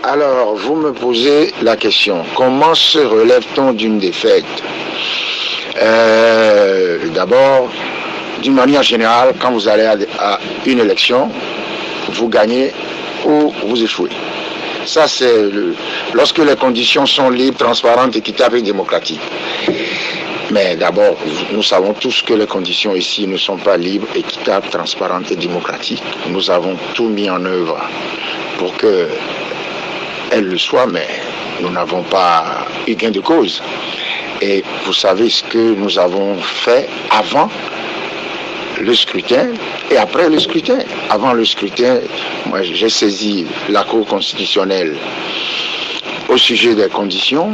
Alors, vous me posez la question, comment se relève-t-on d'une défaite? D'abord, d'une manière générale, quand vous allez à une élection, vous gagnez ou vous échouez. Ça, c'est lorsque les conditions sont libres, transparentes, équitables et démocratiques. Mais d'abord, nous savons tous que les conditions ici ne sont pas libres, équitables, transparentes et démocratiques. Nous avons tout mis en œuvre pour qu'elles le soient, mais nous n'avons pas eu gain de cause. Et vous savez ce que nous avons fait avant le scrutin et après le scrutin. Avant le scrutin, moi j'ai saisi la Cour constitutionnelle au sujet des conditions,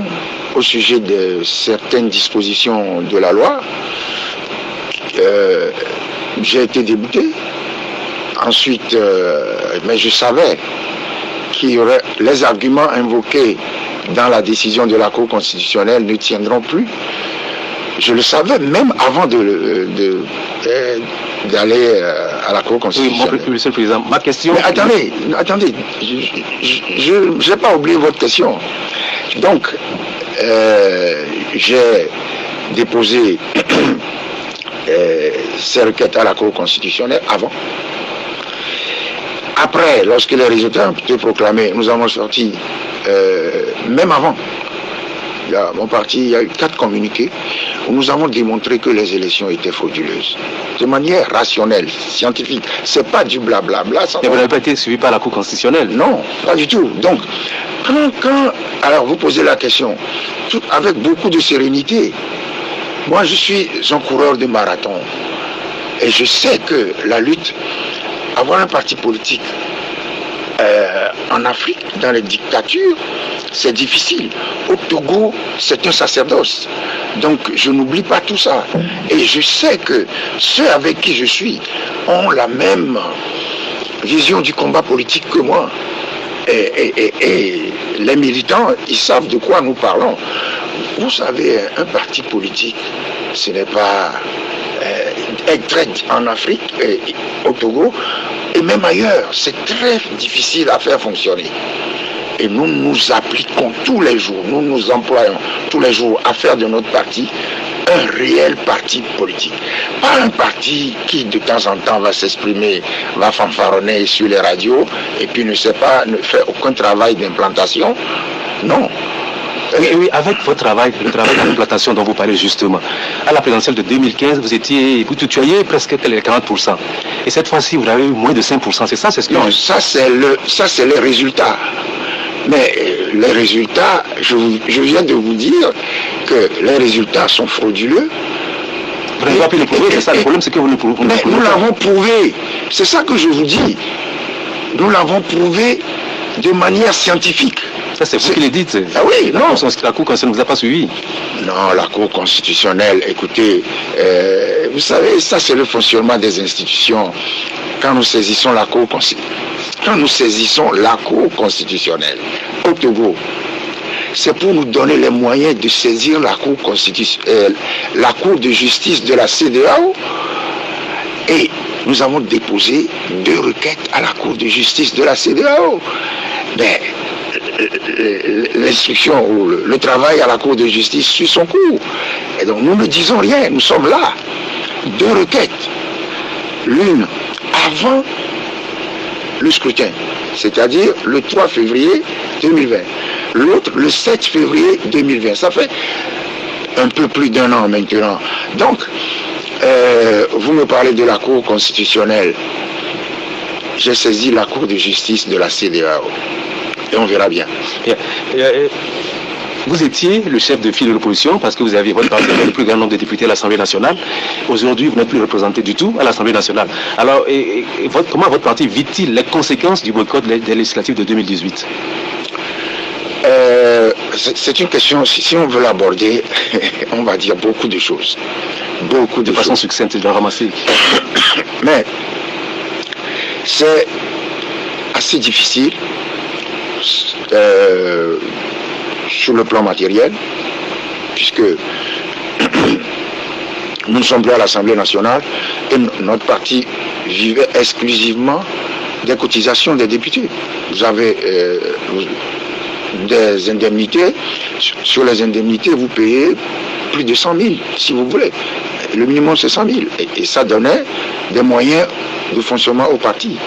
au sujet de certaines dispositions de la loi. J'ai été débouté. Ensuite, mais je savais qu'il y aurait les arguments invoqués dans la décision de la Cour constitutionnelle ne tiendront plus. Je le savais même avant d'aller à la Cour constitutionnelle. Oui, Monsieur le Président, ma question... Mais attendez, je n'ai pas oublié votre question. Donc, j'ai déposé ces requêtes à la Cour constitutionnelle avant. Après, lorsque les résultats ont été proclamés, nous avons sorti, même avant, mon parti, il y a eu 4 communiqués où nous avons démontré que les élections étaient frauduleuses. De manière rationnelle, scientifique. C'est pas du blablabla. Et vous n'avez pas été suivi par la Cour constitutionnelle? Non, pas du tout. Donc, alors vous posez la question, avec beaucoup de sérénité. Moi, je suis un coureur de marathon. Et je sais que la lutte, avoir un parti politique en Afrique, dans les dictatures, c'est difficile. Au Togo, c'est un sacerdoce. Donc, je n'oublie pas tout ça. Et je sais que ceux avec qui je suis ont la même vision du combat politique que moi. Et les militants, ils savent de quoi nous parlons. Vous savez, un parti politique, ce n'est pas être en Afrique, au Togo, et même ailleurs, c'est très difficile à faire fonctionner. Et nous nous appliquons tous les jours, nous nous employons tous les jours à faire de notre parti un réel parti politique. Pas un parti qui de temps en temps va s'exprimer, va fanfaronner sur les radios et puis ne fait aucun travail d'implantation. Non. Oui, avec votre travail, le travail d'implantation dont vous parlez justement, à la présidentielle de 2015, vous tutoyez presque les 40%. Et cette fois-ci, vous avez eu moins de 5%. C'est ça, c'est ce que... Non, ça c'est les résultats. Mais les résultats, je viens de vous dire que les résultats sont frauduleux. Vous n'avez pas pu le prouver, c'est ça le problème, c'est que vous ne le prouvez pas. Mais nous l'avons prouvé, c'est ça que je vous dis. Nous l'avons prouvé de manière scientifique. Ça, c'est vous qui le dites. Ah oui, non. La Cour constitutionnelle ne vous a pas suivi. Non, la Cour constitutionnelle, écoutez, vous savez, ça c'est le fonctionnement des institutions. Quand nous saisissons la Cour constitutionnelle au Togo, c'est pour nous donner les moyens de saisir la Cour de justice de la CEDEAO. Et nous avons déposé 2 requêtes à la Cour de justice de la CEDEAO. Mais l'instruction ou le travail à la Cour de justice suit son cours. Et donc nous ne disons rien, nous sommes là. 2 requêtes. L'une avant le scrutin, c'est-à-dire le 3 février 2020. L'autre le 7 février 2020. Ça fait un peu plus d'1 an maintenant. Donc, vous me parlez de la Cour constitutionnelle. J'ai saisi la Cour de justice de la CEDEAO. Et on verra bien. Vous étiez le chef de file de l'opposition parce que vous aviez votre parti le plus grand nombre de députés à l'Assemblée nationale. Aujourd'hui, vous n'êtes plus représenté du tout à l'Assemblée nationale. Alors, comment votre parti vit-il les conséquences du boycott des législatives de 2018 ? C'est une question, si on veut l'aborder, on va dire beaucoup de choses. Beaucoup de façon succincte, je dois ramasser. Mais c'est assez difficile sur le plan matériel, puisque nous ne sommes plus à l'Assemblée nationale et notre parti vivait exclusivement des cotisations des députés. Vous avez des indemnités. Sur les indemnités, vous payez plus de 100 000, si vous voulez. Le minimum, c'est 100 000. Et ça donnait des moyens de fonctionnement au parti.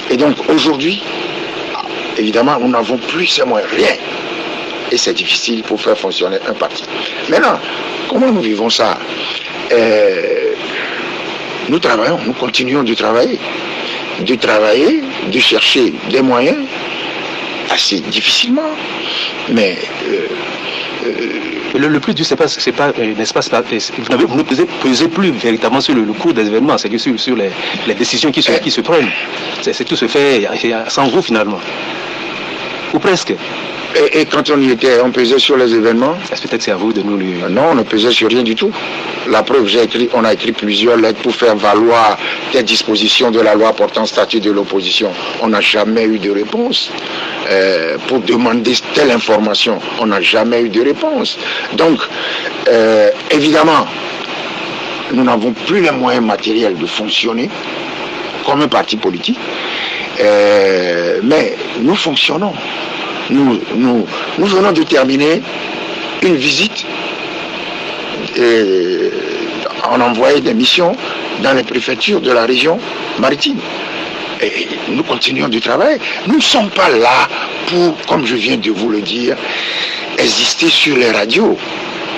Et donc, aujourd'hui, évidemment, nous n'avons plus ces moyens. Rien. Et c'est difficile pour faire fonctionner un parti. Maintenant, comment nous vivons ça? Nous travaillons, nous continuons de travailler, de chercher des moyens, assez difficilement, mais... le plus dur, c'est pas, n'est-ce pas, vous ne pesez plus véritablement sur le cours des événements, c'est que sur les décisions qui se prennent. C'est tout se fait sans vous finalement. Ou presque. Et quand on y était, on pesait sur les événements? Peut-être c'est à vous de nous lui... Non, on ne pesait sur rien du tout. La preuve, on a écrit plusieurs lettres pour faire valoir des dispositions de la loi portant statut de l'opposition. On n'a jamais eu de réponse. Pour demander telle information, on n'a jamais eu de réponse. Donc, évidemment, nous n'avons plus les moyens matériels de fonctionner comme un parti politique, mais nous fonctionnons. Nous venons de terminer une visite on envoyait des missions dans les préfectures de la région maritime. Et nous continuons de travailler. Nous ne sommes pas là pour, comme je viens de vous le dire, exister sur les radios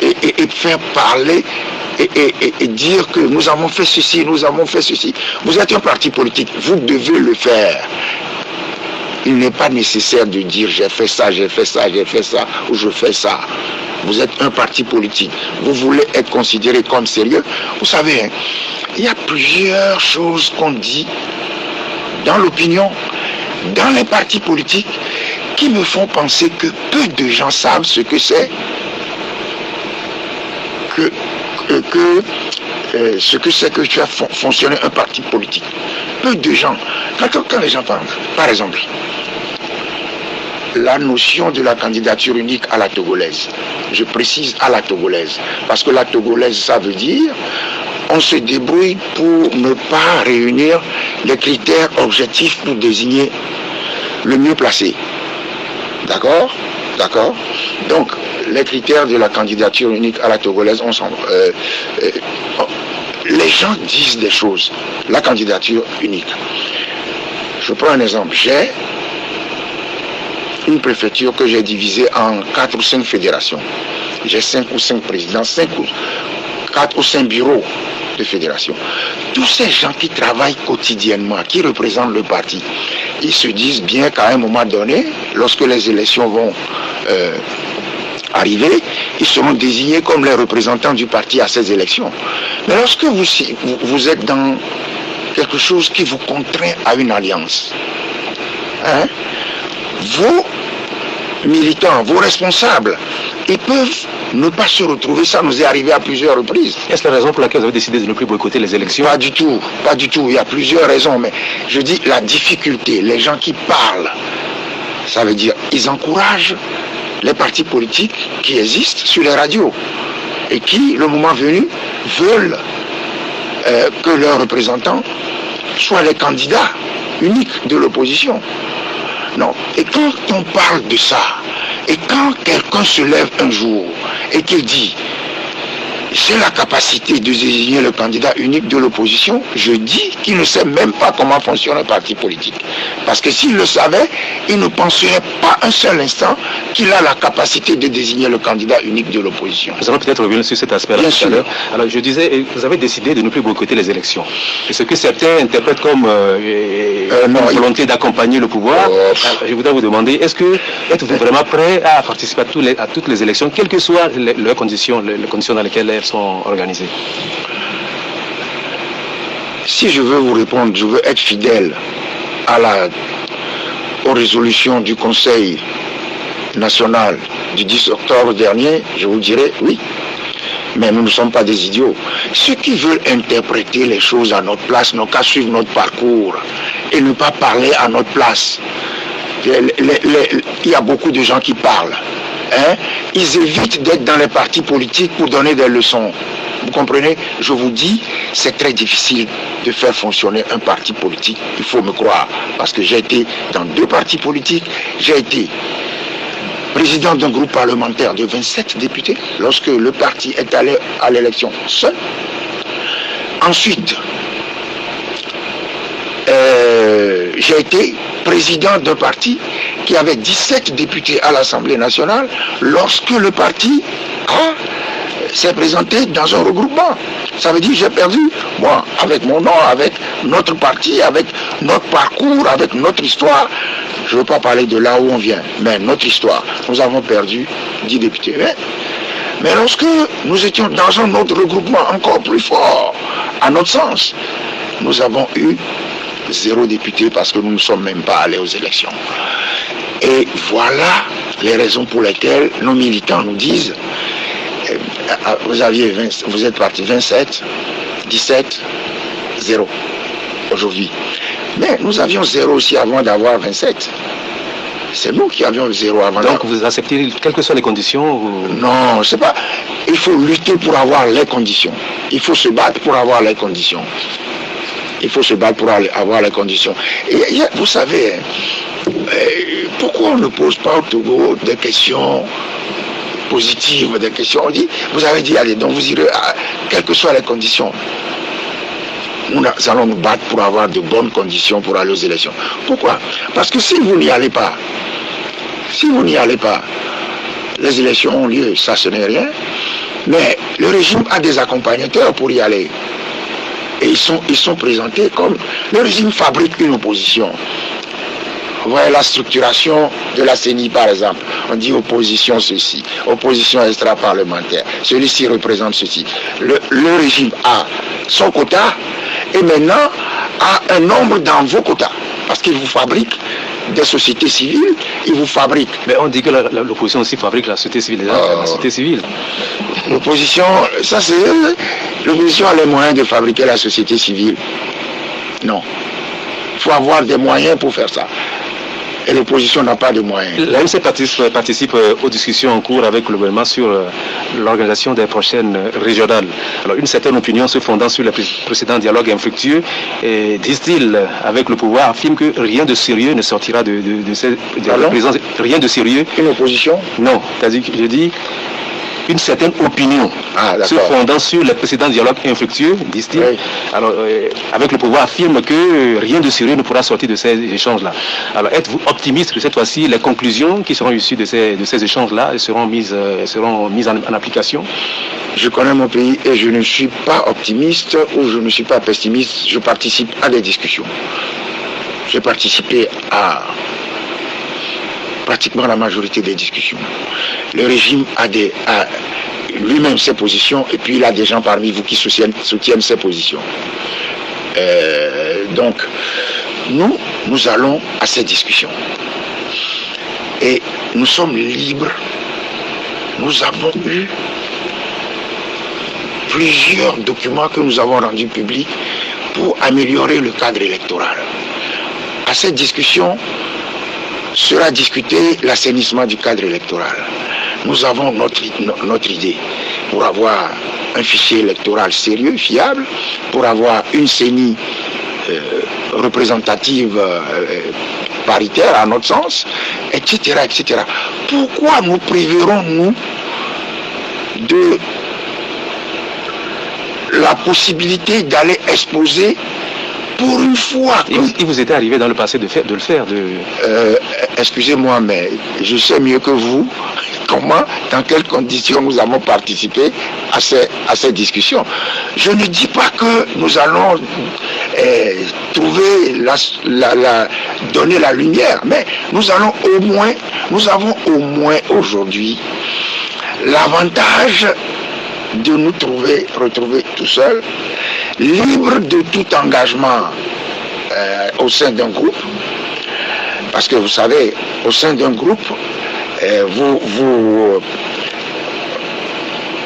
et faire parler et dire que nous avons fait ceci, nous avons fait ceci. Vous êtes un parti politique, vous devez le faire. Il n'est pas nécessaire de dire j'ai fait ça, j'ai fait ça, j'ai fait ça, ou je fais ça. Vous êtes un parti politique. Vous voulez être considéré comme sérieux. Vous savez, hein, il y a plusieurs choses qu'on dit dans l'opinion, dans les partis politiques, qui me font penser que peu de gens savent ce que c'est ce que c'est que faire fonctionner un parti politique. Peu de gens. Quand les gens parlent, par exemple, la notion de la candidature unique à la togolaise. Je précise à la togolaise, parce que la togolaise, ça veut dire on se débrouille pour ne pas réunir les critères objectifs pour désigner le mieux placé. D'accord? D'accord? Donc, les critères de la candidature unique à la togolaise, les gens disent des choses. La candidature unique. Je prends un exemple. J'ai une préfecture que j'ai divisée en 4 ou 5 fédérations. J'ai 5 ou 5 présidents, 4 ou 5 bureaux de fédération. Tous ces gens qui travaillent quotidiennement, qui représentent le parti, ils se disent bien qu'à un moment donné, lorsque les élections vont arriver, ils seront désignés comme les représentants du parti à ces élections. Mais lorsque vous êtes dans quelque chose qui vous contraint à une alliance, hein, vos militants, vos responsables, ils peuvent ne pas se retrouver. Ça nous est arrivé à plusieurs reprises. Est-ce la raison pour laquelle vous avez décidé de ne plus boycotter les élections? Pas du tout, pas du tout. Il y a plusieurs raisons, mais je dis la difficulté, les gens qui parlent, ça veut dire ils encouragent les partis politiques qui existent sur les radios et qui, le moment venu, veulent que leurs représentants soient les candidats uniques de l'opposition. Non. Et quand on parle de ça, et quand quelqu'un se lève un jour et qu'il dit j'ai la capacité de désigner le candidat unique de l'opposition, je dis qu'il ne sait même pas comment fonctionne un parti politique. Parce que s'il le savait, il ne penserait pas un seul instant qu'il a la capacité de désigner le candidat unique de l'opposition. Nous allons peut-être revenir sur cet aspect-là tout à l'heure. Alors je disais, vous avez décidé de ne plus boycotter les élections. Et ce que certains interprètent comme une volonté d'accompagner le pouvoir, je voudrais vous demander, êtes-vous vraiment prêt à participer à toutes les élections, quelles que soient les conditions dans lesquelles elles sont organisées? Si je veux vous répondre, je veux être fidèle aux résolutions du Conseil national du 10 octobre dernier, je vous dirais oui. Mais nous ne sommes pas des idiots. Ceux qui veulent interpréter les choses à notre place n'ont qu'à suivre notre parcours et ne pas parler à notre place. Il y a beaucoup de gens qui parlent. Hein? Ils évitent d'être dans les partis politiques pour donner des leçons. Vous comprenez? Je vous dis, c'est très difficile de faire fonctionner un parti politique. Il faut me croire. Parce que j'ai été dans 2 partis politiques. J'ai été président d'un groupe parlementaire de 27 députés lorsque le parti est allé à l'élection seul. Ensuite, j'ai été président d'un parti qui avait 17 députés à l'Assemblée nationale lorsque le parti s'est présenté dans un regroupement. Ça veut dire que j'ai perdu, moi, avec mon nom, avec notre parti, avec notre parcours, avec notre histoire. Je ne veux pas parler de là où on vient, mais notre histoire. Nous avons perdu 10 députés. Mais lorsque nous étions dans un autre regroupement encore plus fort, à notre sens, nous avons eu 0 député parce que nous ne sommes même pas allés aux élections. Et voilà les raisons pour lesquelles nos militants nous disent vous êtes parti 27, 17, 0 aujourd'hui. Mais nous avions 0 aussi avant d'avoir 27. C'est nous qui avions 0 avant. Donc vous acceptez quelles que soient les conditions ou... Non, c'est pas. Il faut lutter pour avoir les conditions. Il faut se battre pour avoir les conditions. Il faut se battre pour avoir les conditions. Et vous savez, pourquoi on ne pose pas au Togo des questions positives, des questions, on dit, vous avez dit, allez, donc vous irez, quelles que soient les conditions, nous allons nous battre pour avoir de bonnes conditions pour aller aux élections. Pourquoi? Parce que si vous n'y allez pas, les élections ont lieu, ça ce n'est rien, mais le régime a des accompagnateurs pour y aller. Et ils sont présentés comme... Le régime fabrique une opposition. Vous voyez la structuration de la CENI par exemple. On dit opposition ceci, opposition extra-parlementaire. Celui-ci représente ceci. Le régime a son quota et maintenant a un nombre dans vos quotas. Parce qu'il vous fabrique des sociétés civiles, il vous fabrique... Mais on dit que l'opposition aussi fabrique la société civile. La société civile. L'opposition, ça c'est... L'opposition a les moyens de fabriquer la société civile. Non. Il faut avoir des moyens pour faire ça. Et l'opposition n'a pas de moyens. L'ANC participe aux discussions en cours avec le gouvernement sur l'organisation des prochaines régionales. Alors une certaine opinion se fondant sur le précédent dialogue infructueux, disent-ils, avec le pouvoir, affirme que rien de sérieux ne sortira de la présence. Rien de sérieux. Une opposition? Non, c'est-à-dire que je dis une certaine opinion se fondant sur le précédent dialogue infructueux, disent-ils. Oui. Alors, avec le pouvoir, affirme que rien de sérieux ne pourra sortir de ces échanges-là. Alors, êtes-vous optimiste que cette fois-ci, les conclusions qui seront issues de ces échanges-là seront mises en application? Je connais mon pays et je ne suis pas optimiste ou je ne suis pas pessimiste. Je participe à des discussions. J'ai participé à pratiquement la majorité des discussions. Le régime a lui-même ses positions et puis il a des gens parmi vous qui soutiennent ses positions. Donc, nous allons à ces discussions. Et nous sommes libres. Nous avons eu plusieurs documents que nous avons rendus publics pour améliorer le cadre électoral. À cette discussion, sera discuté l'assainissement du cadre électoral. Nous avons notre idée pour avoir un fichier électoral sérieux, fiable, pour avoir une CENI représentative, paritaire à notre sens, etc., etc. Pourquoi nous priverons-nous de la possibilité d'aller exposer pour une fois que... Il vous était arrivé dans le passé de le faire. Excusez-moi, mais je sais mieux que vous comment, dans quelles conditions nous avons participé à ces discussions. Je ne dis pas que nous allons donner la lumière, mais nous avons au moins aujourd'hui l'avantage de nous retrouver tout seuls, libres de tout engagement au sein d'un groupe. Parce que vous savez, au sein d'un groupe, vous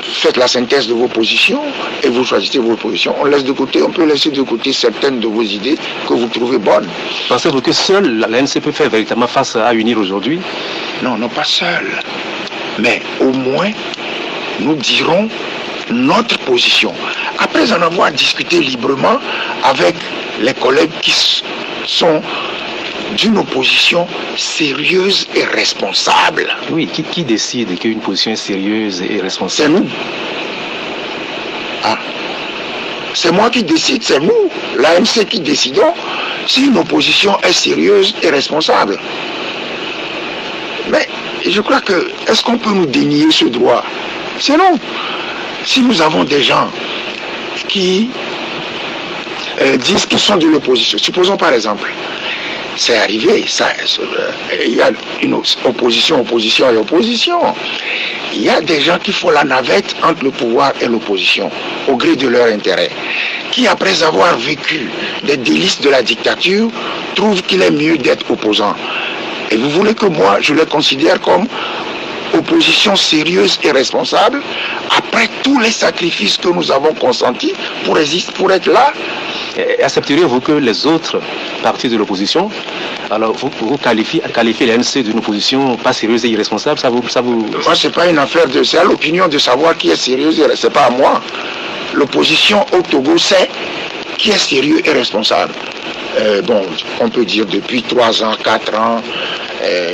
faites la synthèse de vos positions et vous choisissez vos positions. On peut laisser de côté certaines de vos idées que vous trouvez bonnes. Pensez-vous que seule l'ANC peut faire véritablement face à unir aujourd'hui? Non, pas seul. Mais au moins, nous dirons notre position. Après en avoir discuté librement avec les collègues qui sont d'une opposition sérieuse et responsable. Oui, qui décide qu'une position est sérieuse et responsable? C'est nous. Ah. C'est moi qui décide, c'est nous, l'ANC qui décidons si une opposition est sérieuse et responsable. Mais je crois que, est-ce qu'on peut nous dénier ce droit? C'est non. Si nous avons des gens qui disent qu'ils sont de l'opposition, supposons par exemple, c'est arrivé, il y a une opposition et opposition. Il y a des gens qui font la navette entre le pouvoir et l'opposition, au gré de leur intérêt, qui après avoir vécu des délices de la dictature, trouvent qu'il est mieux d'être opposant. Et vous voulez que moi, je les considère comme opposition sérieuse et responsable, après tous les sacrifices que nous avons consentis pour être là? Accepteriez-vous que les autres partis de l'opposition, alors vous qualifiez l'ANC d'une opposition pas sérieuse et irresponsable? Ça vous... Moi, c'est pas une affaire de... C'est à l'opinion de savoir qui est sérieux, c'est pas à moi. L'opposition au Togo sait qui est sérieux et responsable. Bon, on peut dire depuis 3 ans, 4 ans,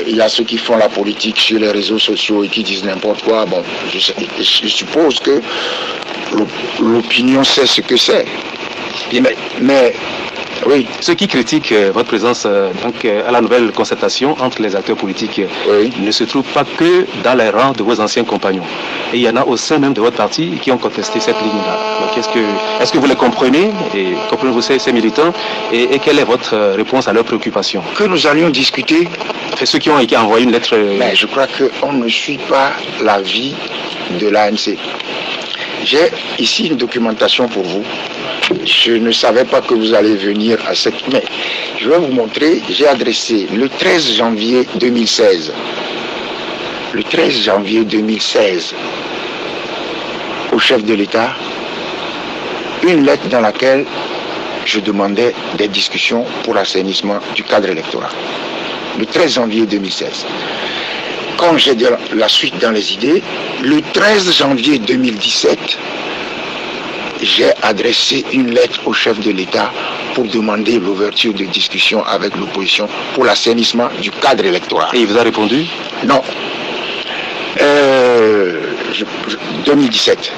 il y a ceux qui font la politique sur les réseaux sociaux et qui disent n'importe quoi. Bon, je suppose que l'opinion sait ce que c'est. Mais oui. Ceux qui critiquent votre présence à la nouvelle concertation entre les acteurs politiques ne se trouvent pas que dans les rangs de vos anciens compagnons. Et il y en a au sein même de votre parti qui ont contesté cette ligne-là. Donc est-ce que vous les comprenez? Et comprenez-vous ces militants? Et quelle est votre réponse à leurs préoccupations? Que nous allions discuter. C'est ceux qui ont envoyé une lettre... Mais je crois qu'on ne suit pas l'avis de l'ANC. J'ai ici une documentation pour vous. Je ne savais pas que vous allez venir à cette... Mais je vais vous montrer, j'ai adressé le 13 janvier 2016. Le 13 janvier 2016 au chef de l'État une lettre dans laquelle je demandais des discussions pour l'assainissement du cadre électoral. Le 13 janvier 2016. Quand j'ai de la suite dans les idées, le 13 janvier 2017, j'ai adressé une lettre au chef de l'État pour demander l'ouverture de discussions avec l'opposition pour l'assainissement du cadre électoral. Et il vous a répondu? Non. 2017.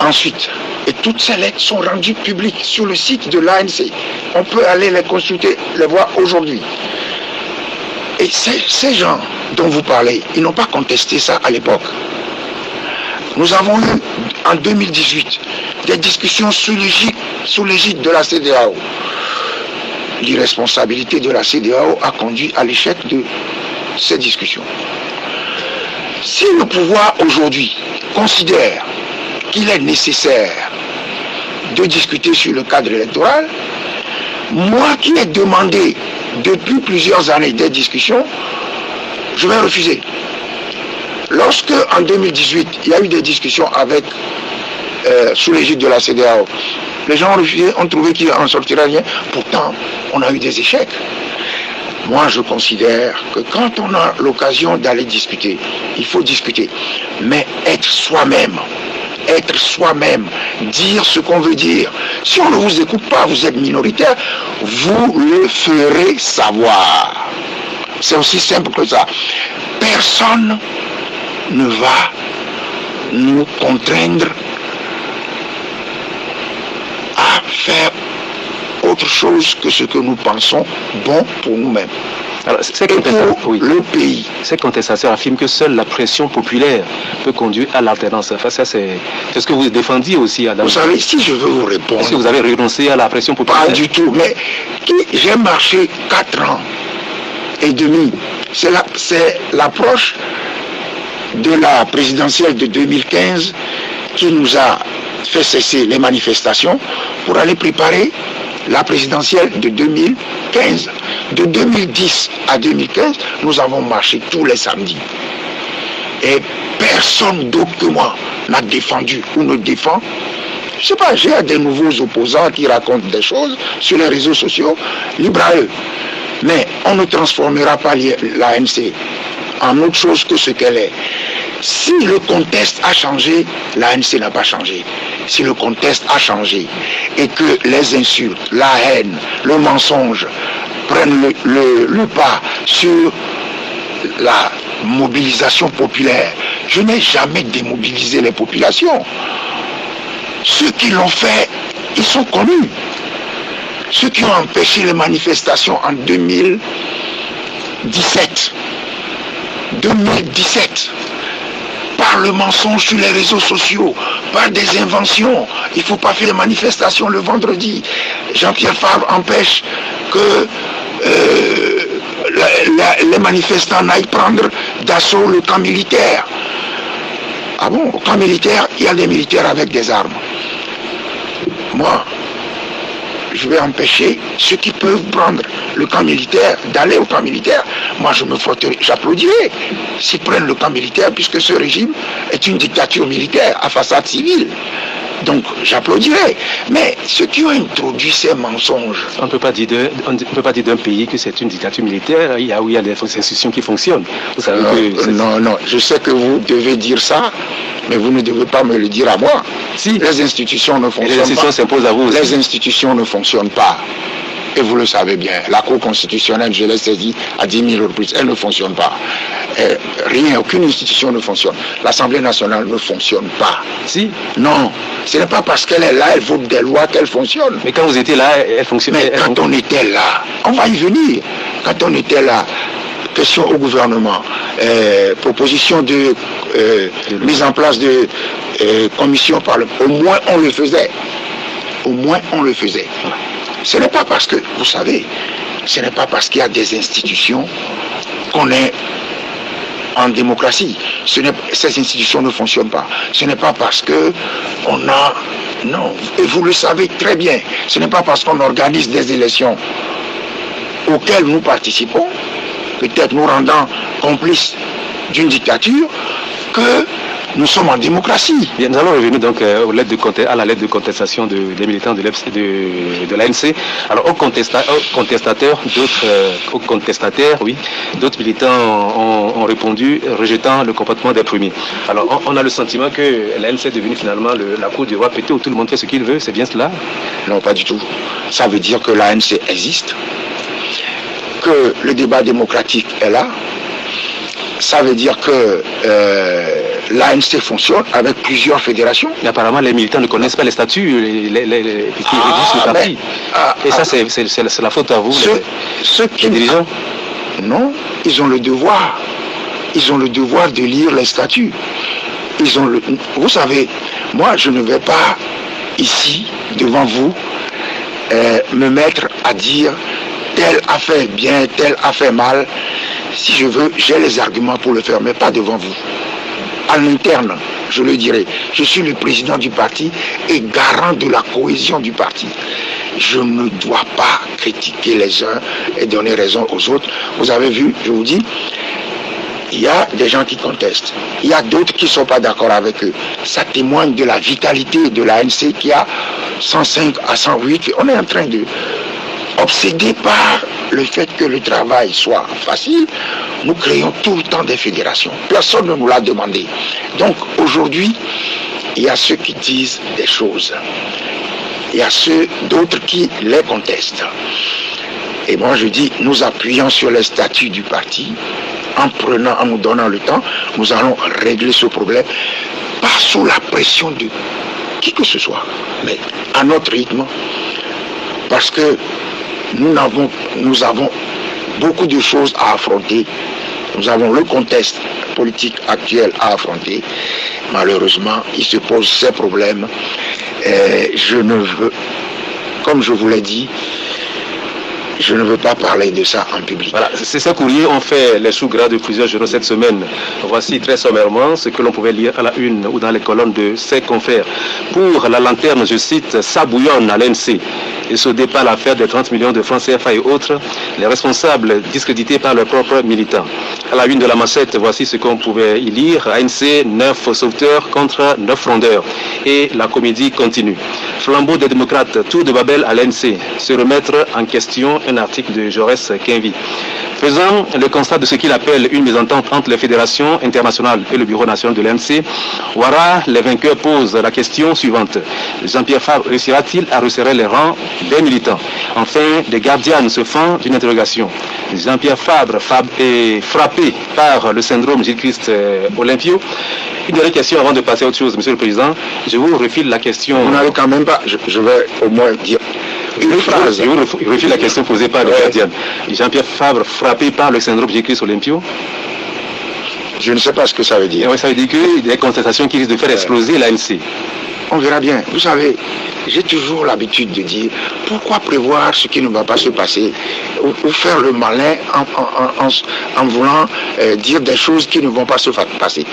Ensuite, et toutes ces lettres sont rendues publiques sur le site de l'ANC. On peut aller les consulter, les voir aujourd'hui. Et ces gens dont vous parlez, ils n'ont pas contesté ça à l'époque. Nous avons eu en 2018 des discussions sous l'égide de la CEDEAO. L'irresponsabilité de la CEDEAO a conduit à l'échec de ces discussions. Si le pouvoir aujourd'hui considère qu'il est nécessaire de discuter sur le cadre électoral, moi qui ai demandé depuis plusieurs années des discussions, je vais refuser. Lorsque en 2018, il y a eu des discussions avec sous l'égide de la CEDEAO, les gens ont refusé, ont trouvé qu'il n'en sortirait rien. Pourtant, on a eu des échecs. Moi, je considère que quand on a l'occasion d'aller discuter, il faut discuter. Mais être soi-même, dire ce qu'on veut dire. Si on ne vous écoute pas, vous êtes minoritaire, vous le ferez savoir. C'est aussi simple que ça. Personne ne va nous contraindre à faire autre chose que ce que nous pensons bon pour nous-mêmes. Alors, le pays. Ces contestations affirment que seule la pression populaire peut conduire à l'alternance. Enfin, ça, c'est ce que vous défendiez aussi, Adam. Vous savez, si je veux vous répondre... Est-ce que vous avez renoncé à la pression populaire? Pas du tout, mais j'ai marché 4 ans et demi. C'est l'approche de la présidentielle de 2015 qui nous a fait cesser les manifestations pour aller préparer la présidentielle de 2015. De 2010 à 2015, nous avons marché tous les samedis. Et personne d'autre que moi n'a défendu ou ne défend. Je ne sais pas, j'ai des nouveaux opposants qui racontent des choses sur les réseaux sociaux, libre à eux. Mais on ne transformera pas l'ANC en autre chose que ce qu'elle est. Si le contexte a changé, l'ANC n'a pas changé. Si le contexte a changé et que les insultes, la haine, le mensonge prennent le pas sur la mobilisation populaire, je n'ai jamais démobilisé les populations. Ceux qui l'ont fait, ils sont connus. Ceux qui ont empêché les manifestations en 2017, par le mensonge sur les réseaux sociaux, par des inventions. Il ne faut pas faire les manifestations le vendredi. Jean-Pierre Fabre empêche que les manifestants n'aillent prendre d'assaut le camp militaire. Ah bon, au camp militaire, il y a des militaires avec des armes. Moi, je vais empêcher ceux qui peuvent prendre le camp militaire d'aller au camp militaire. Moi, je me frotterai, j'applaudirai s'ils prennent le camp militaire, puisque ce régime est une dictature militaire à façade civile. Donc, j'applaudirai. Mais ceux qui ont introduit ces mensonges... On ne peut pas dire d'un pays que c'est une dictature militaire, il y a des institutions qui fonctionnent. Vous savez que non, je sais que vous devez dire ça, mais vous ne devez pas me le dire à moi. Si. Les institutions ne fonctionnent pas. Les institutions s'imposent à vous aussi. Les institutions ne fonctionnent pas. Et vous le savez bien, la Cour constitutionnelle, je l'ai saisie à 10 000 reprises, elle ne fonctionne pas. Rien, aucune institution ne fonctionne. L'Assemblée nationale ne fonctionne pas. Si. Non, ce n'est pas parce qu'elle est là, elle vote des lois qu'elle fonctionne. Mais quand vous étiez là, elle fonctionnait. Mais quand on était là, on va y venir. Quand on était là, question au gouvernement, proposition de mise en place de commission parlementaire, au moins on le faisait. Au moins on le faisait. Ce n'est pas parce que, vous savez, ce n'est pas parce qu'il y a des institutions qu'on est en démocratie. Ces institutions ne fonctionnent pas. Ce n'est pas parce que on a... Non, et vous le savez très bien, ce n'est pas parce qu'on organise des élections auxquelles nous participons, peut-être nous rendant complices d'une dictature, que nous sommes en démocratie. Bien, nous allons revenir donc à la lettre de contestation des militants de l'ANC. Alors, aux contestataires, d'autres militants ont répondu rejetant le comportement des premiers. Alors, on a le sentiment que l'ANC est devenue finalement la cour du roi pété où tout le monde fait ce qu'il veut, c'est bien cela? Non, pas du tout. Ça veut dire que l'ANC existe, que le débat démocratique est là. Ça veut dire que l'ANC fonctionne avec plusieurs fédérations. Mais apparemment, les militants ne connaissent pas les statuts qui régissent le parti. Et ça, c'est la faute à vous, ceux qui les dirigeants. Non, ils ont le devoir. Ils ont le devoir de lire les statuts. Vous savez, moi, je ne vais pas ici, devant vous, me mettre à dire tel a fait bien, tel a fait mal. Si je veux, j'ai les arguments pour le faire, mais pas devant vous. À l'interne, je le dirai. Je suis le président du parti et garant de la cohésion du parti. Je ne dois pas critiquer les uns et donner raison aux autres. Vous avez vu, je vous dis, il y a des gens qui contestent. Il y a d'autres qui ne sont pas d'accord avec eux. Ça témoigne de la vitalité de l'ANC qui a 105 à 108. On est en train de... Obsédés par le fait que le travail soit facile, nous créons tout le temps des fédérations. Personne ne nous l'a demandé. Donc aujourd'hui, il y a ceux qui disent des choses. Il y a d'autres qui les contestent. Et moi je dis, nous appuyons sur les statuts du parti, en nous donnant le temps, nous allons régler ce problème, pas sous la pression de qui que ce soit, mais à notre rythme, parce que nous avons beaucoup de choses à affronter. Nous avons le contexte politique actuel à affronter. Malheureusement, il se pose ces problèmes. Je ne veux, comme je vous l'ai dit, je ne veux pas parler de ça en public. Voilà, c'est ces courriers ont fait les choux gras de plusieurs journaux cette semaine. Voici très sommairement ce que l'on pouvait lire à la une ou dans les colonnes de ses confrères. Pour la lanterne, je cite, ça bouillonne à l'ANC. Et ce départ l'affaire des 30 millions de francs CFA et autres, les responsables discrédités par leurs propres militants. À la une de la manchette, voici ce qu'on pouvait y lire. ANC, 9 sauveteurs contre 9 frondeurs. Et la comédie continue. Flambeau des démocrates, tour de Babel à l'ANC. Se remettre en question, un article de Jaurès Quinvy. Faisant le constat de ce qu'il appelle une mésentente entre les fédérations internationales et le bureau national de l'ANC, Ouattara, les vainqueurs, pose la question suivante. Jean-Pierre Fabre réussira-t-il à resserrer les rangs des militants? Enfin, des gardiens se font d'une interrogation. Jean-Pierre Fabre est frappé par le syndrome Gilles-Christ Olympio. Une dernière question avant de passer à autre chose, Monsieur le Président. Je vous refile la question. Vous n'avez quand même pas, je vais au moins dire une phrase. Je vous refile la question posée par le gardien. Jean-Pierre Fabre frappé par le syndrome Gilles-Christ Olympio. Je ne sais pas ce que ça veut dire. Oui, ça veut dire qu'il y a des contestations qui risquent de faire exploser l'ANC. On verra bien. Vous savez, j'ai toujours l'habitude de dire, pourquoi prévoir ce qui ne va pas se passer ou faire le malin en voulant dire des choses qui ne vont pas se passer.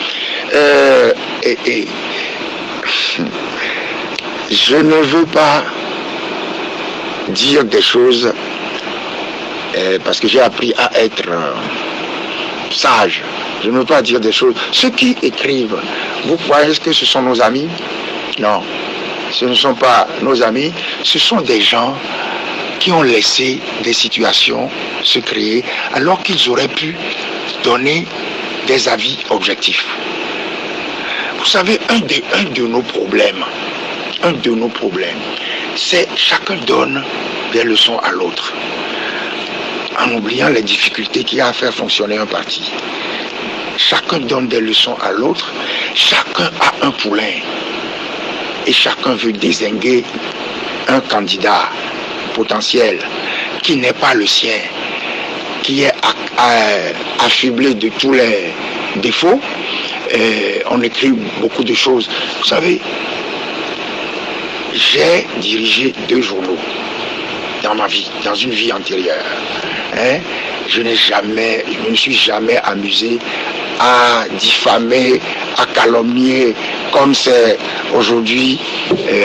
Je ne veux pas dire des choses parce que j'ai appris à être sage. Je ne veux pas dire des choses. Ceux qui écrivent, vous croyez que ce sont nos amis? Non, ce ne sont pas nos amis, ce sont des gens qui ont laissé des situations se créer alors qu'ils auraient pu donner des avis objectifs. Vous savez, un de nos problèmes, c'est chacun donne des leçons à l'autre, en oubliant les difficultés qu'il y a à faire fonctionner un parti. Chacun donne des leçons à l'autre, chacun a un poulain. Et chacun veut dézinguer un candidat potentiel qui n'est pas le sien, qui est affublé de tous les défauts. On écrit beaucoup de choses. Vous savez, j'ai dirigé 2 journaux dans ma vie, dans une vie antérieure. Je ne me suis jamais amusé à diffamer, à calomnier, comme c'est aujourd'hui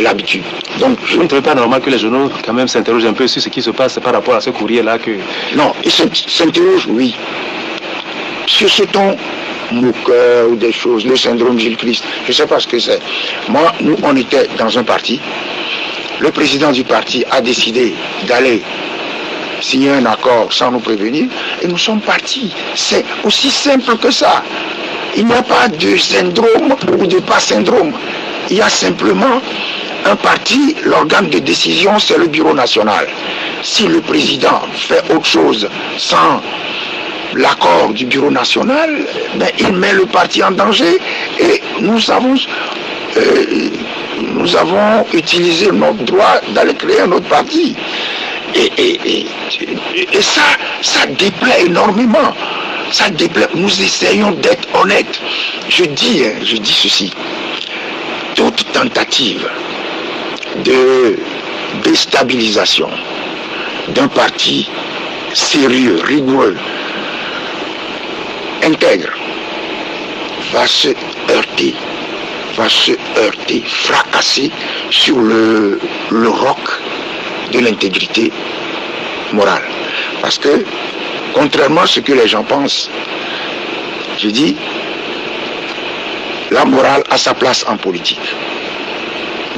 l'habitude. Donc, je ne trouve pas normal que les journaux quand même s'interrogent un peu sur ce qui se passe par rapport à ce courrier-là que... Non, ils s'interrogent, oui. Sur ce ton moqueur ou des choses, le syndrome Gilles-Christ, je ne sais pas ce que c'est. Moi, nous, on était dans un parti. Le président du parti a décidé d'aller signer un accord sans nous prévenir et nous sommes partis. C'est aussi simple que ça. Il n'y a pas de syndrome ou de pas syndrome. Il y a simplement un parti, l'organe de décision, c'est le bureau national. Si le président fait autre chose sans l'accord du bureau national, ben, il met le parti en danger et nous avons utilisé notre droit d'aller créer un autre parti. Et ça déplaît énormément. Ça déplaît. Nous essayons d'être honnêtes. Je dis ceci. Toute tentative de déstabilisation d'un parti sérieux, rigoureux, intègre, va se heurter, fracasser sur le roc de l'intégrité morale. Parce que, contrairement à ce que les gens pensent, je dis, la morale a sa place en politique.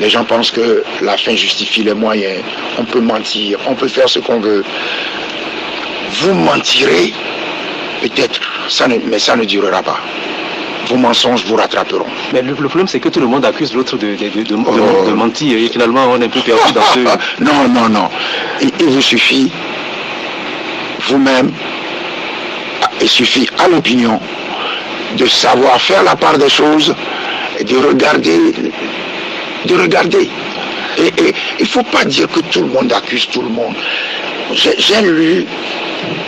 Les gens pensent que la fin justifie les moyens, on peut mentir, on peut faire ce qu'on veut. Vous mentirez, peut-être, mais ça ne durera pas. Vos mensonges vous rattraperont. Mais le problème, c'est que tout le monde accuse l'autre de mentir et finalement, on est un peu perdu dans ce... Non. Il vous suffit, vous-même, il suffit à l'opinion de savoir faire la part des choses et de regarder. Et il ne faut pas dire que tout le monde accuse tout le monde. J'ai lu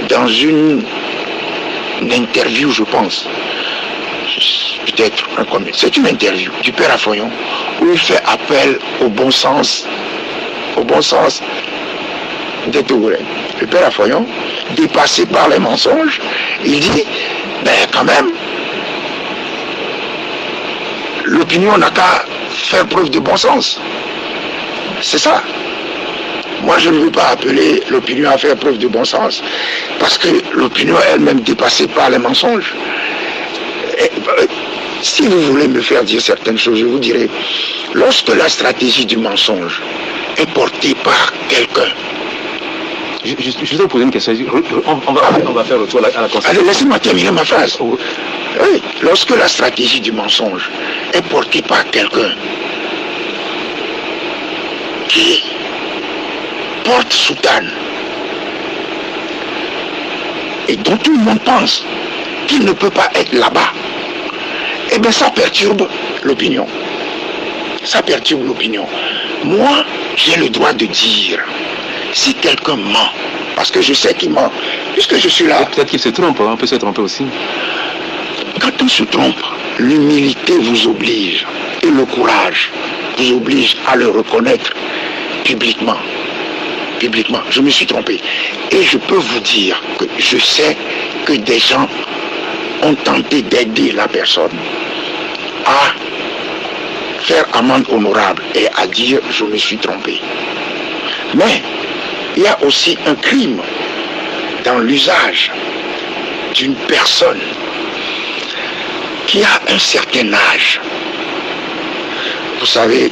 dans une interview, je pense, peut-être c'est une interview du père Affoyon où il fait appel au bon sens des Togolais. Le père Affoyon, dépassé par les mensonges, il dit, ben quand même, l'opinion n'a qu'à faire preuve de bon sens. C'est ça. Moi, je ne veux pas appeler l'opinion à faire preuve de bon sens, parce que l'opinion elle-même dépassée par les mensonges. Si vous voulez me faire dire certaines choses, je vous dirai, lorsque la stratégie du mensonge est portée par quelqu'un, Je vais vous poser une question. On va faire le tour à la constitution. Allez, laissez-moi terminer ma phrase. Oh. Oui, lorsque la stratégie du mensonge est portée par quelqu'un qui porte soutane et dont tout le monde pense qu'il ne peut pas être là-bas, eh bien ça perturbe l'opinion. Ça perturbe l'opinion. Moi, j'ai le droit de dire, si quelqu'un ment, parce que je sais qu'il ment, puisque je suis là. Peut-être qu'il se trompe, on peut se tromper aussi. Quand on se trompe, l'humilité vous oblige, et le courage vous oblige à le reconnaître publiquement. Publiquement, je me suis trompé. Et je peux vous dire que je sais que des gens ont tenté d'aider la personne à faire amende honorable et à dire je me suis trompé. Mais il y a aussi un crime dans l'usage d'une personne qui a un certain âge. Vous savez,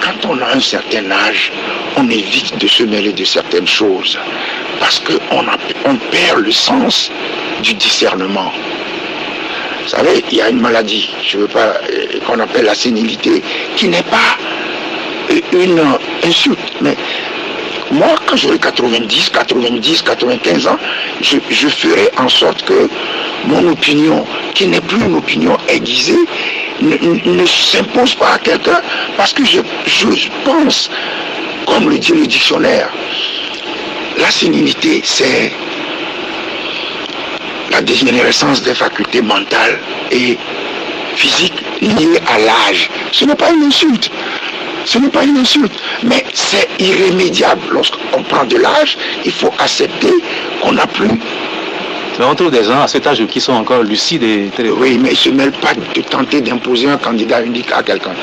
quand on a un certain âge, on évite de se mêler de certaines choses parce qu'on perd le sens du discernement. Vous savez, il y a une maladie, je veux pas, qu'on appelle la sénilité, qui n'est pas une insulte, mais moi, quand j'aurai 90, 95 ans, je ferai en sorte que mon opinion, qui n'est plus une opinion aiguisée, ne s'impose pas à quelqu'un, parce que je pense, comme le dit le dictionnaire, la sénilité, c'est la dégénérescence des facultés mentales et physiques liées à l'âge. Ce n'est pas une insulte. Ce n'est pas une insulte, mais c'est irrémédiable. Lorsqu'on prend de l'âge, il faut accepter qu'on n'a plus. Mais on trouve des gens à cet âge qui sont encore lucides et très... Oui, mais ils ne se mêlent pas de tenter d'imposer un candidat unique à quelqu'un.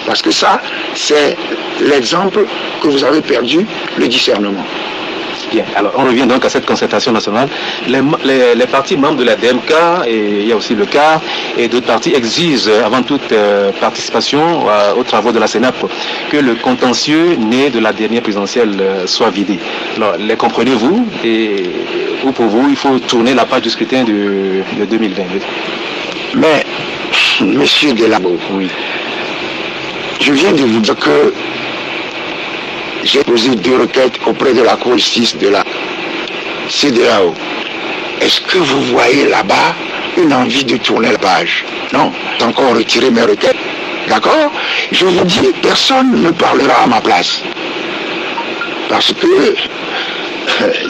Parce que ça, c'est l'exemple que vous avez perdu, le discernement. Bien, alors on revient donc à cette concertation nationale. Les partis membres de la DMK, et il y a aussi le CAR, et d'autres partis exigent avant toute participation aux travaux de la CENAP que le contentieux né de la dernière présidentielle soit vidé. Alors, les comprenez-vous? Ou pour vous, il faut tourner la page du scrutin de 2020? Mais, monsieur Delabo, oui. Je viens de vous dire que j'ai posé 2 requêtes auprès de la Cour de justice de la CEDEAO. Est-ce que vous voyez là-bas une envie de tourner la page? Non, j'ai encore retiré mes requêtes. D'accord? Je vous dis, personne ne parlera à ma place. Parce que,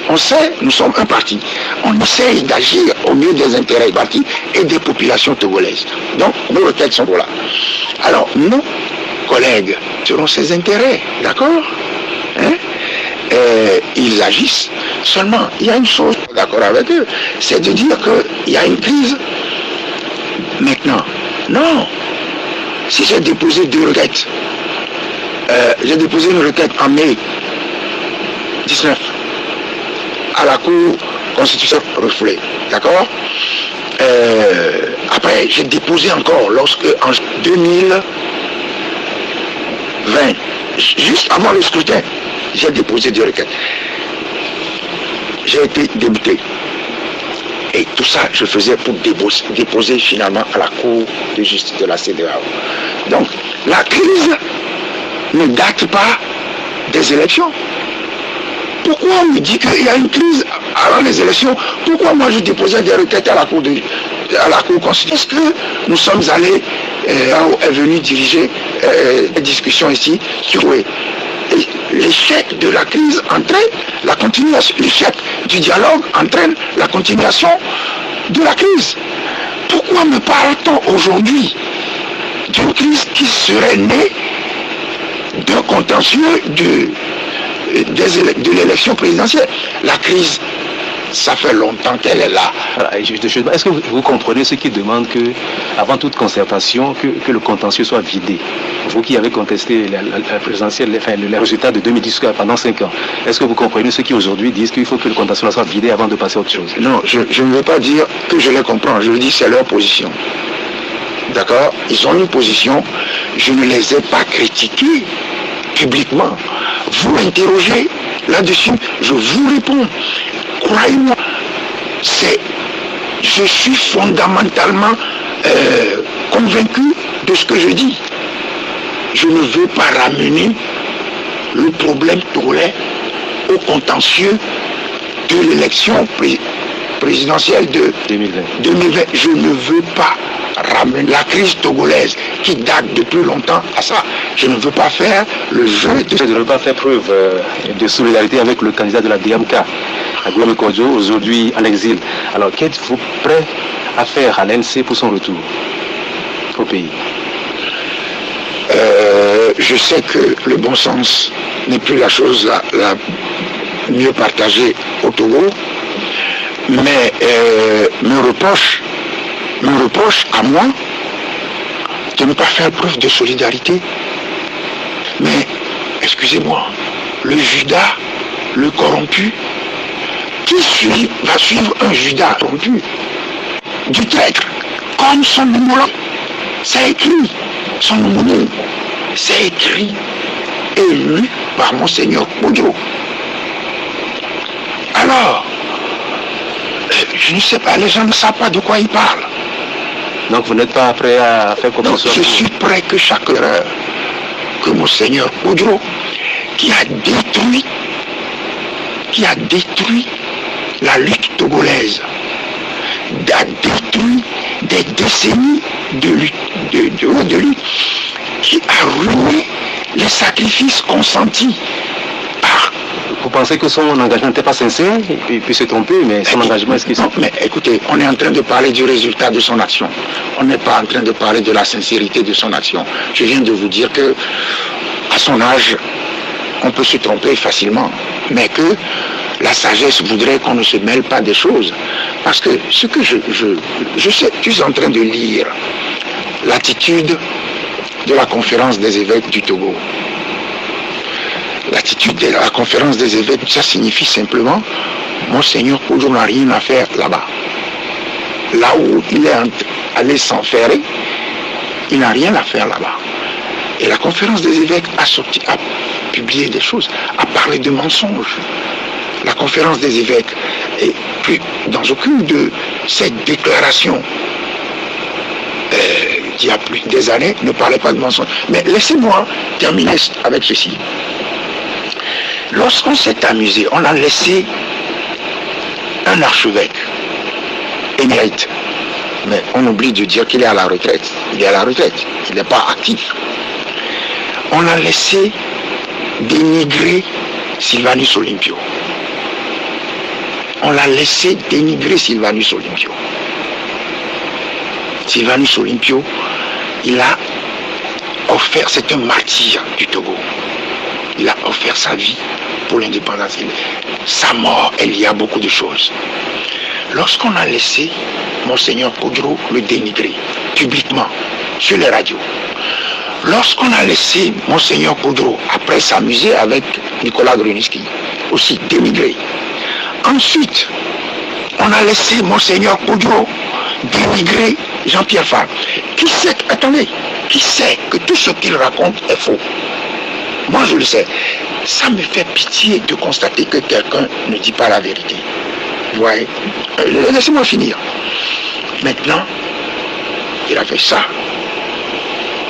on sait, nous sommes un parti. On essaye d'agir au mieux des intérêts du parti et des populations togolaises. Donc, nos requêtes sont là. Alors, nos collègues selon ses intérêts, d'accord? Ils agissent. Seulement, il y a une chose, d'accord avec eux, c'est de dire qu'il y a une crise maintenant. Non. Si j'ai déposé 2 requêtes, j'ai déposé une requête en mai 19 à la Cour constitutionnelle refoulée, d'accord? Après, j'ai déposé encore lorsque en 2020, juste avant le scrutin, j'ai déposé 2 requêtes. J'ai été débouté. Et tout ça, je faisais pour déposer finalement à la Cour de justice de la CEDEAO. Donc, la crise ne date pas des élections. Pourquoi on me dit qu'il y a une crise avant les élections? Pourquoi moi je déposais des requêtes à la Cour constitutionnelle? Est-ce que nous sommes allés, est venu diriger des discussions ici sur l'échec de la crise entraîne la continuation, l'échec du dialogue entraîne la continuation de la crise. Pourquoi me parle-t-on aujourd'hui d'une crise qui serait née d'un contentieux de l'élection présidentielle? La crise, ça fait longtemps qu'elle est là. Est-ce que vous comprenez ceux qui demandent que, avant toute concertation, que le contentieux soit vidé? Vous qui avez contesté la présidentielle, les résultats de 2010 pendant 5 ans, est-ce que vous comprenez ceux qui aujourd'hui disent qu'il faut que le contentieux soit vidé avant de passer à autre chose? Non, je ne veux pas dire que je les comprends, je veux dire c'est leur position. D'accord? Ils ont une position, je ne les ai pas critiqués publiquement. Vous interrogez là-dessus, je vous réponds. Croyez-moi, je suis fondamentalement convaincu de ce que je dis. Je ne veux pas ramener le problème togolais au contentieux de l'élection présidentielle de 2020. Je ne veux pas ramener la crise togolaise qui date depuis longtemps à ça. Je ne veux pas faire le jeu de... Je ne veux pas faire preuve de solidarité avec le candidat de la DMK, Agouamé Kodjo, aujourd'hui en exil. Alors qu'êtes-vous prêt à faire à l'ANC pour son retour au pays? Je sais que le bon sens n'est plus la chose la mieux partagée au Togo, mais me reproche à moi de ne pas faire preuve de solidarité. Mais, excusez-moi, le Judas, le corrompu, qui va suivre un Judas corrompu? Du traître, comme son homologue. C'est écrit, son homonyme, c'est écrit et lu par Monseigneur Kodjo. Alors, je ne sais pas, les gens ne savent pas de quoi ils parlent. Donc vous n'êtes pas prêt à faire comme ça? Je suis prêt que chaque erreur que Monseigneur Kodjo, qui a détruit la lutte togolaise, a détruit des décennies de lutte, qui a ruiné les sacrifices consentis par... Vous pensez que son engagement n'était pas sincère? Il peut se tromper, mais son engagement, est-ce qu'il Non, mais écoutez, on est en train de parler du résultat de son action. On n'est pas en train de parler de la sincérité de son action. Je viens de vous dire que, à son âge, on peut se tromper facilement, mais que la sagesse voudrait qu'on ne se mêle pas des choses. Parce que ce que je sais, tu es en train de lire l'attitude de la conférence des évêques du Togo. L'attitude de la conférence des évêques, ça signifie simplement Monseigneur Kodjo n'a rien à faire là-bas. Là où il est allé s'enferrer, il n'a rien à faire là-bas. Et la conférence des évêques a publié des choses, a parlé de mensonges. La conférence des évêques, et puis dans aucune de ces déclarations il y a plus des années, ne parlait pas de mensonges. Mais laissez-moi terminer avec ceci. Lorsqu'on s'est amusé, on a laissé un archevêque émérite. Mais on oublie de dire qu'il est à la retraite. Il est à la retraite, il n'est pas actif. On a laissé dénigrer Sylvanus Olympio. On l'a laissé dénigrer Sylvanus Olympio. Sylvanus Olympio, il a offert, c'est un martyr du Togo. Il a offert sa vie pour l'indépendance. Sa mort est liée à beaucoup de choses. Lorsqu'on a laissé Monseigneur Kodjo le dénigrer publiquement sur les radios, lorsqu'on a laissé Monseigneur Kodjo après s'amuser avec Nicolas Gruniski aussi dénigrer, ensuite on a laissé Monseigneur Kodjo dénigrer Jean-Pierre Fabre. Qui sait que tout ce qu'il raconte est faux? Moi je le sais. Ça me fait pitié de constater que quelqu'un ne dit pas la vérité. Vous voyez? Laissez-moi finir. Maintenant, il a fait ça.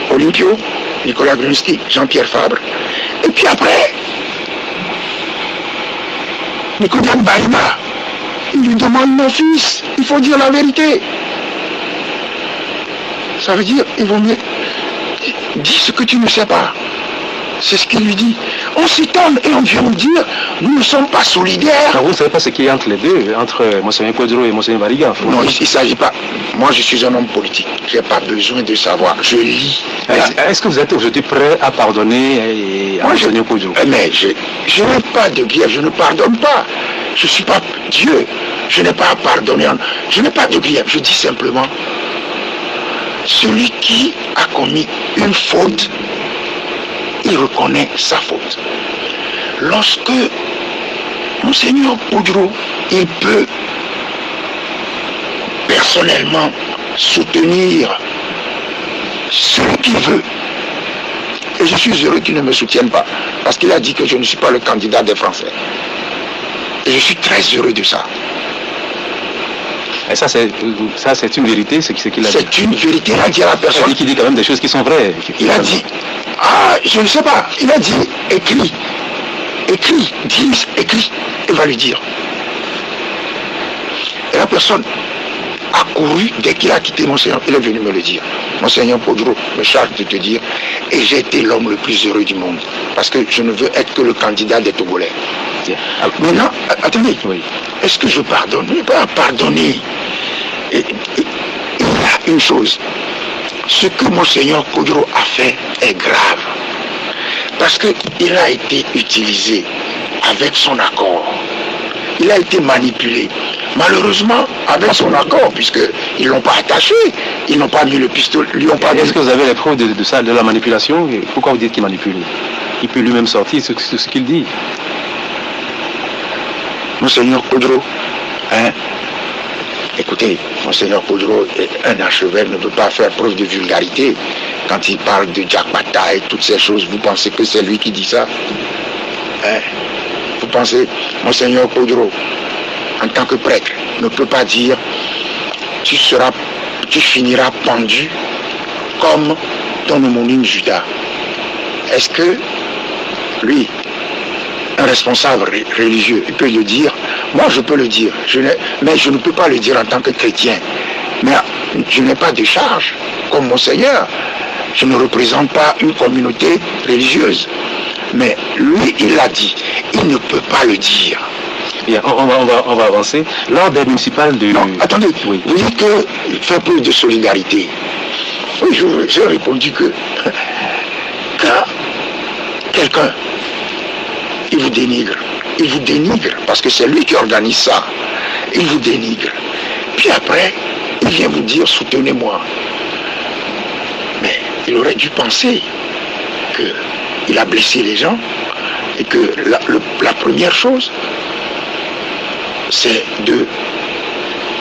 Olympio, Nicolas Gruniski, Jean-Pierre Fabre. Et puis après, Nicolas Baïma, il lui demande: mon fils, il faut dire la vérité. Ça veut dire, il vaut mieux dis ce que tu ne sais pas. C'est ce qu'il lui dit. On s'étonne et on vient nous dire, nous ne sommes pas solidaires. Alors vous ne savez pas ce qu'il y a entre les deux, entre Monseigneur Kodjo et Monseigneur Mariga? Non, il ne s'agit pas. Moi, je suis un homme politique. Je n'ai pas besoin de savoir. Je lis. Est-ce que vous êtes aujourd'hui prêt à pardonner à Monseigneur Kodjo? Mais je n'ai pas de grief, je ne pardonne pas. Je ne suis pas Dieu. Je n'ai pas à pardonner. Je n'ai pas de grief. Je dis simplement, celui qui a commis une faute, il reconnaît sa faute. Lorsque Monseigneur Kodjo, il peut personnellement soutenir celui qu'il veut Et je suis heureux qu'il ne me soutienne pas. Parce qu'il a dit que je ne suis pas le candidat des Français. Et je suis très heureux de ça. Et ça, c'est une vérité, c'est ce qu'il a dit. C'est une vérité, il a dit à la personne. Il dit quand même des choses qui sont vraies. Il a dit, je ne sais pas, il a dit, écris, dis, écris, il va lui dire. Et la personne a couru dès qu'il a quitté Monseigneur, il est venu me le dire. Monseigneur Podro me charge de te dire, et j'ai été l'homme le plus heureux du monde, parce que je ne veux être que le candidat des Togolais. Maintenant, attendez, oui. Est-ce que je pardonne? Je ne peux pas pardonner. Il y a une chose, ce que Monseigneur Kodro a fait est grave, parce qu'il a été utilisé avec son accord. Il a été manipulé. Malheureusement, avec son accord, puisqu'ils ne l'ont pas attaché, ils n'ont pas mis le pistolet, lui ont pas mis... Est-ce que vous avez les preuves de ça, de la manipulation? Pourquoi vous dites qu'il manipule? Il peut lui-même sortir ce qu'il dit. Monseigneur Kodro, écoutez, Monseigneur Kodro, un archevêque ne peut pas faire preuve de vulgarité. Quand il parle de Diakbata et toutes ces choses, vous pensez que c'est lui qui dit ça? Vous pensez, Monseigneur Kodro, en tant que prêtre, ne peut pas dire tu finiras pendu comme ton homonyme Judas. Est-ce que lui, un responsable religieux, il peut le dire? Moi, je peux le dire, mais je ne peux pas le dire en tant que chrétien. Mais je n'ai pas de charge comme Monseigneur. Je ne représente pas une communauté religieuse. Mais lui, il l'a dit. Il ne peut pas le dire. Bien, on va avancer. Lors des municipales de... Non, attendez, oui. Vous dites que fait plus de solidarité. Oui, j'ai répondu que quand quelqu'un, il vous dénigre parce que c'est lui qui organise ça. Il vous dénigre. Puis après, il vient vous dire soutenez-moi. Mais il aurait dû penser qu'il a blessé les gens et que la première chose, c'est de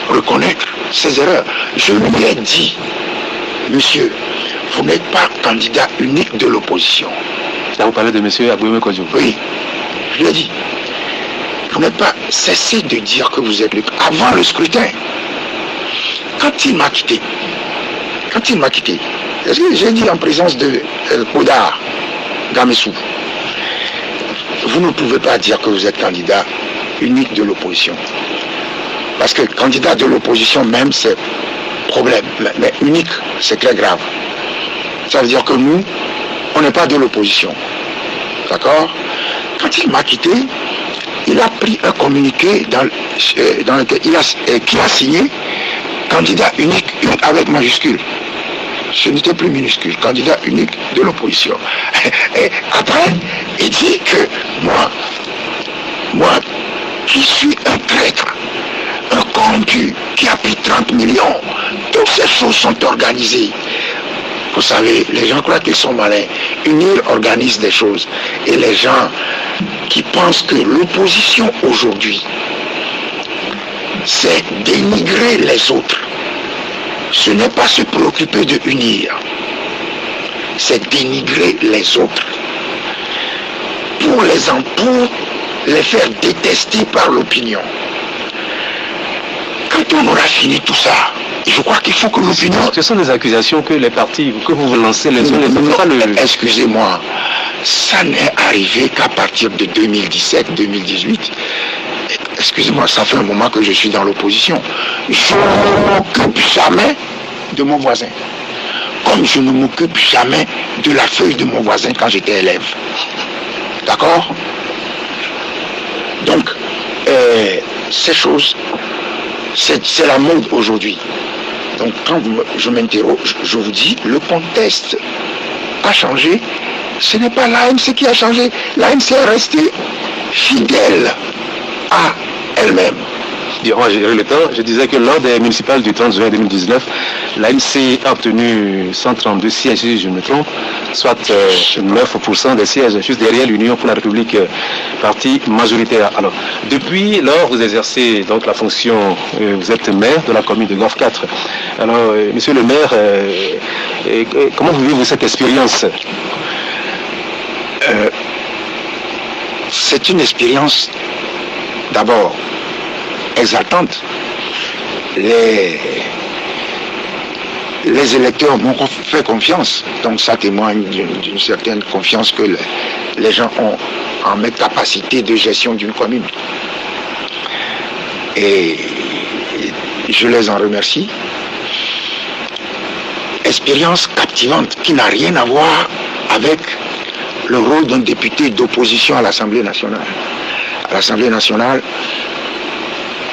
reconnaître ses erreurs. Je lui ai dit, monsieur, vous n'êtes pas candidat unique de l'opposition. Là, vous parlez de monsieur Aboueme Kodjo. Oui, je lui ai dit, vous n'êtes pas cessé de dire que vous êtes avant le scrutin. Quand il m'a quitté, est-ce que j'ai dit en présence de Kodar Gamessou, vous ne pouvez pas dire que vous êtes candidat unique de l'opposition. Parce que candidat de l'opposition même, c'est problème. Mais unique, c'est très grave. Ça veut dire que nous, on n'est pas de l'opposition. D'accord? Quand il m'a quitté, il a pris un communiqué dans lequel qu'il a signé candidat unique avec majuscule. Ce n'était plus minuscule, candidat unique de l'opposition. Et après, il dit que moi, qui suis un traître, un corrompu, qui a pris 30 millions, toutes ces choses sont organisées. Vous savez, les gens croient qu'ils sont malins. UNIR organise des choses. Et les gens qui pensent que l'opposition aujourd'hui, c'est dénigrer les autres. Ce n'est pas se préoccuper de UNIR. C'est dénigrer les autres. Pour les faire détester par l'opinion. Quand on aura fini tout ça, je crois qu'il faut que l'opinion... Ce sont des accusations que les partis, que vous lancez les uns les autres. Excusez-moi, ça n'est arrivé qu'à partir de 2017-2018. Excusez-moi, ça fait un moment que je suis dans l'opposition. Je ne m'occupe jamais de mon voisin. Comme je ne m'occupe jamais de la feuille de mon voisin quand j'étais élève. D'accord? Donc, ces choses, c'est la mode aujourd'hui. Donc, quand je m'interroge, je vous dis, le contexte a changé. Ce n'est pas l'AMC qui a changé. L'AMC est restée fidèle à elle-même. Moi, j'ai eu le temps. Je disais que lors des municipales du 30 juin 2019, l'AMC a obtenu 132 sièges, si je me trompe, soit 9% des sièges, juste derrière l'Union pour la République, parti majoritaire. Alors, depuis lors, vous exercez donc la fonction, vous êtes maire de la commune de Golfe 4. Alors, monsieur le maire, comment vivez-vous cette expérience? C'est une expérience d'abord exaltante. Les électeurs m'ont fait confiance, donc ça témoigne d'une certaine confiance que les gens ont en mes capacités de gestion d'une commune. Et je les en remercie. Expérience captivante qui n'a rien à voir avec le rôle d'un député d'opposition à l'Assemblée nationale. À l'Assemblée nationale,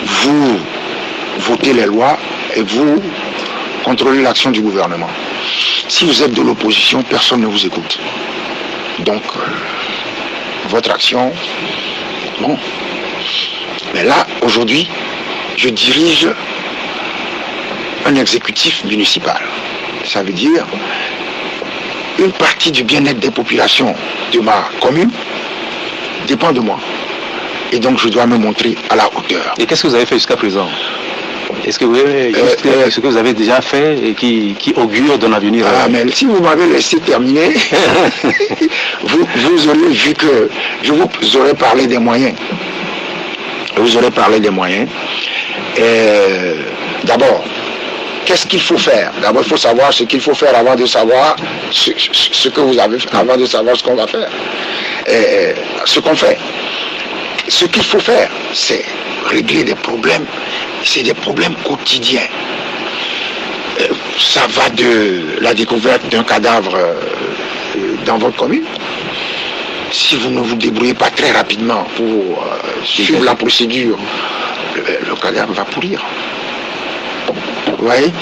vous votez les lois et vous contrôlez l'action du gouvernement. Si vous êtes de l'opposition, personne ne vous écoute. Donc, votre action, bon. Mais là, aujourd'hui, je dirige un exécutif municipal. Ça veut dire une partie du bien-être des populations de ma commune dépend de moi. Et donc je dois me montrer à la hauteur. Et qu'est-ce que vous avez fait jusqu'à présent? Est-ce que vous avez ce que vous avez déjà fait et qui augure d'un avenir? Mais si vous m'avez laissé terminer, vous aurez vu que je vous aurais parlé des moyens. Vous aurez parlé des moyens. D'abord, qu'est-ce qu'il faut faire? D'abord, il faut savoir ce qu'il faut faire avant de savoir ce que vous avez fait, avant de savoir ce qu'on va faire. Ce qu'on fait. Ce qu'il faut faire, c'est régler des problèmes. C'est des problèmes quotidiens. Ça va de la découverte d'un cadavre dans votre commune. Si vous ne vous débrouillez pas très rapidement pour suivre la procédure, le cadavre va pourrir. Vous voyez,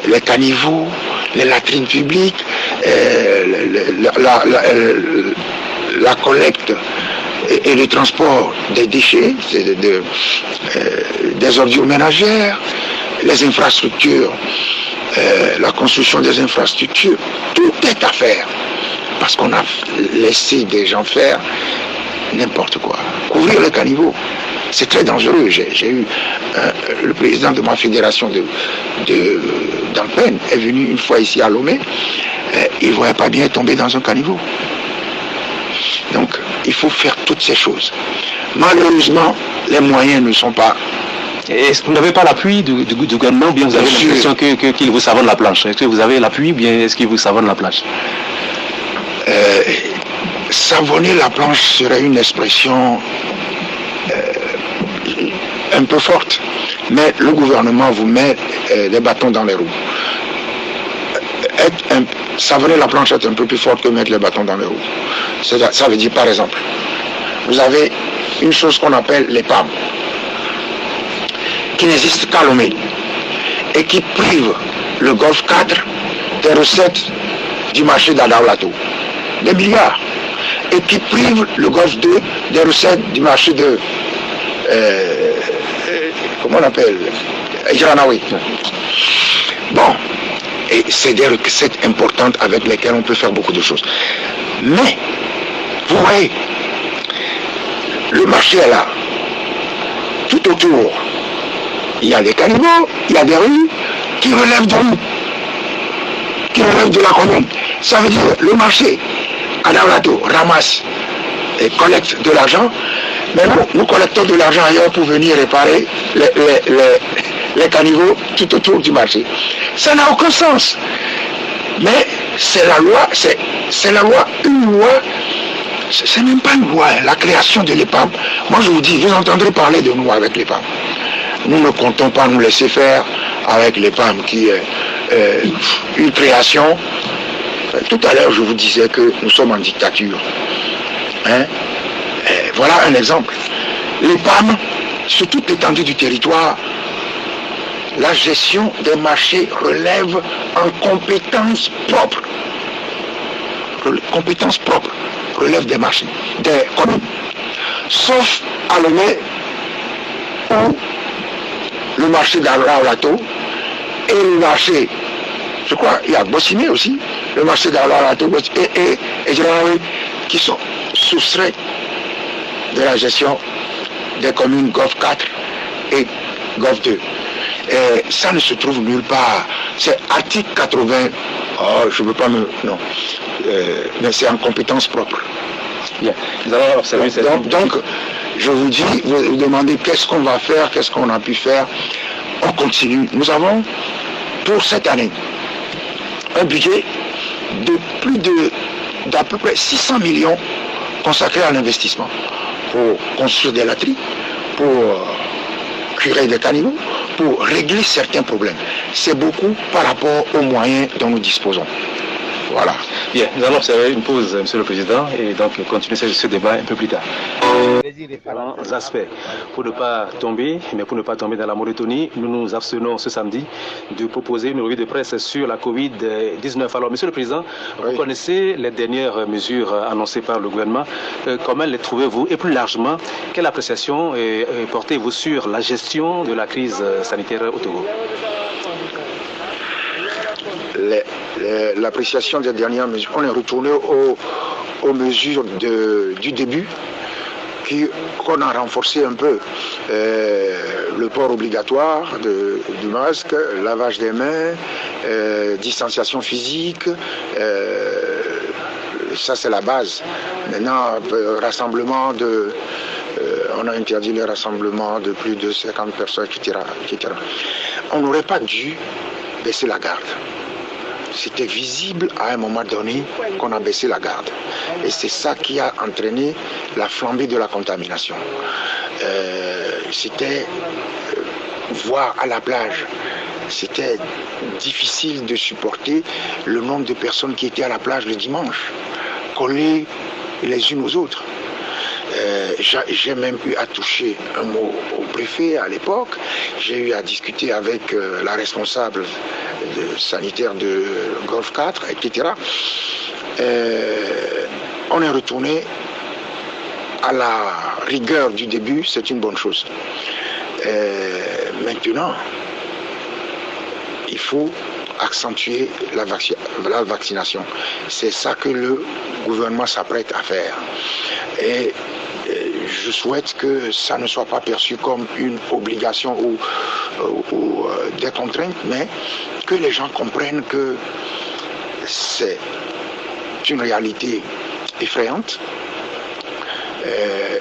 les caniveaux, les latrines publiques, la collecte et le transport des déchets, des ordures ménagères, les infrastructures, la construction des infrastructures, tout est à faire. Parce qu'on a laissé des gens faire n'importe quoi. Couvrir les caniveaux, c'est très dangereux. J'ai eu le président de ma fédération d'Ampen est venu une fois ici à Lomé. Il ne voyait pas bien tomber dans un caniveau. Donc, il faut faire toutes ces choses. Malheureusement, les moyens ne sont pas... Est-ce que vous n'avez pas l'appui du gouvernement ou bien vous avez l'impression qu'il vous savonne la planche? Est-ce que vous avez l'appui ou bien est-ce qu'il vous savonne la planche? Savonner la planche serait une expression un peu forte, mais le gouvernement vous met les bâtons dans les roues. Savonner la planche est un peu plus forte que mettre les bâtons dans les roues. Ça veut dire, par exemple, vous avez une chose qu'on appelle les PAM, qui n'existe qu'à Lomé, et qui prive le Golfe 4 des recettes du marché d'Adaolato, des milliards, et qui prive le Golfe 2 des recettes du marché de... comment on appelle, Jiranawi. Bon, et c'est des recettes importantes avec lesquelles on peut faire beaucoup de choses. Mais, vous voyez, le marché est là. Tout autour, il y a des caniveaux, il y a des rues qui relèvent de nous, qui relèvent de la commune. Ça veut dire le marché, Adaolato, ramasse et collecte de l'argent. Mais nous collectons de l'argent ailleurs pour venir réparer les caniveaux tout autour du marché. Ça n'a aucun sens. Mais c'est la loi, c'est la loi, une loi, c'est même pas une loi, hein, la création de l'EPAM. Moi je vous dis, vous entendrez parler de nous avec l'EPAM. Nous ne comptons pas nous laisser faire avec l'EPAM qui est une création. Tout à l'heure je vous disais que nous sommes en dictature. Hein? Voilà un exemple. Les PAM, sur toute l'étendue du territoire, la gestion des marchés relève en compétences propres. Compétences propres relève des marchés, des communes. Sauf à Lomé, où le marché d'Adaolato et le marché, je crois, il y a Bossimé aussi, le marché d'Adaolato et Jiranawi, qui sont soustraits de la gestion des communes Golfe 4 et Golfe 2. Et ça ne se trouve nulle part. C'est article 80. Oh, je ne veux pas me... Non. mais c'est en compétence propre. Bien. Nous allons observer donc, je vous dis, vous demandez qu'est-ce qu'on va faire, qu'est-ce qu'on a pu faire. On continue. Nous avons, pour cette année, un budget de d'à peu près 600 millions consacrés à l'investissement pour construire des latrines, pour curer des caniveaux, pour régler certains problèmes. C'est beaucoup par rapport aux moyens dont nous disposons. Voilà. Bien, nous allons observer une pause, Monsieur le Président, et donc continuer ce débat un peu plus tard. Différents aspects. Pour ne pas tomber, mais pour ne pas tomber dans la monotonie, nous nous abstenons ce samedi de proposer une revue de presse sur la Covid-19. Alors, Monsieur le Président, vous connaissez les dernières mesures annoncées par le gouvernement. Comment les trouvez-vous? Et plus largement, quelle appréciation portez-vous sur la gestion de la crise sanitaire au Togo? L'appréciation des dernières mesures, on est retourné aux mesures du début qu'on a renforcé un peu. Le port obligatoire du masque, lavage des mains, distanciation physique, ça c'est la base. Maintenant, rassemblement on a interdit les rassemblements de plus de 50 personnes, etc. On n'aurait pas dû baisser la garde. C'était visible à un moment donné qu'on a baissé la garde. Et c'est ça qui a entraîné la flambée de la contamination. C'était voir à la plage. C'était difficile de supporter le nombre de personnes qui étaient à la plage le dimanche, collées les unes aux autres. J'ai même eu à toucher un mot au préfet à l'époque. J'ai eu à discuter avec la responsable sanitaire de Golfe 4, etc. On est retourné à la rigueur du début, c'est une bonne chose. Maintenant, il faut accentuer la vaccination. C'est ça que le gouvernement s'apprête à faire. Et je souhaite que ça ne soit pas perçu comme une obligation ou des contraintes, mais que les gens comprennent que c'est une réalité effrayante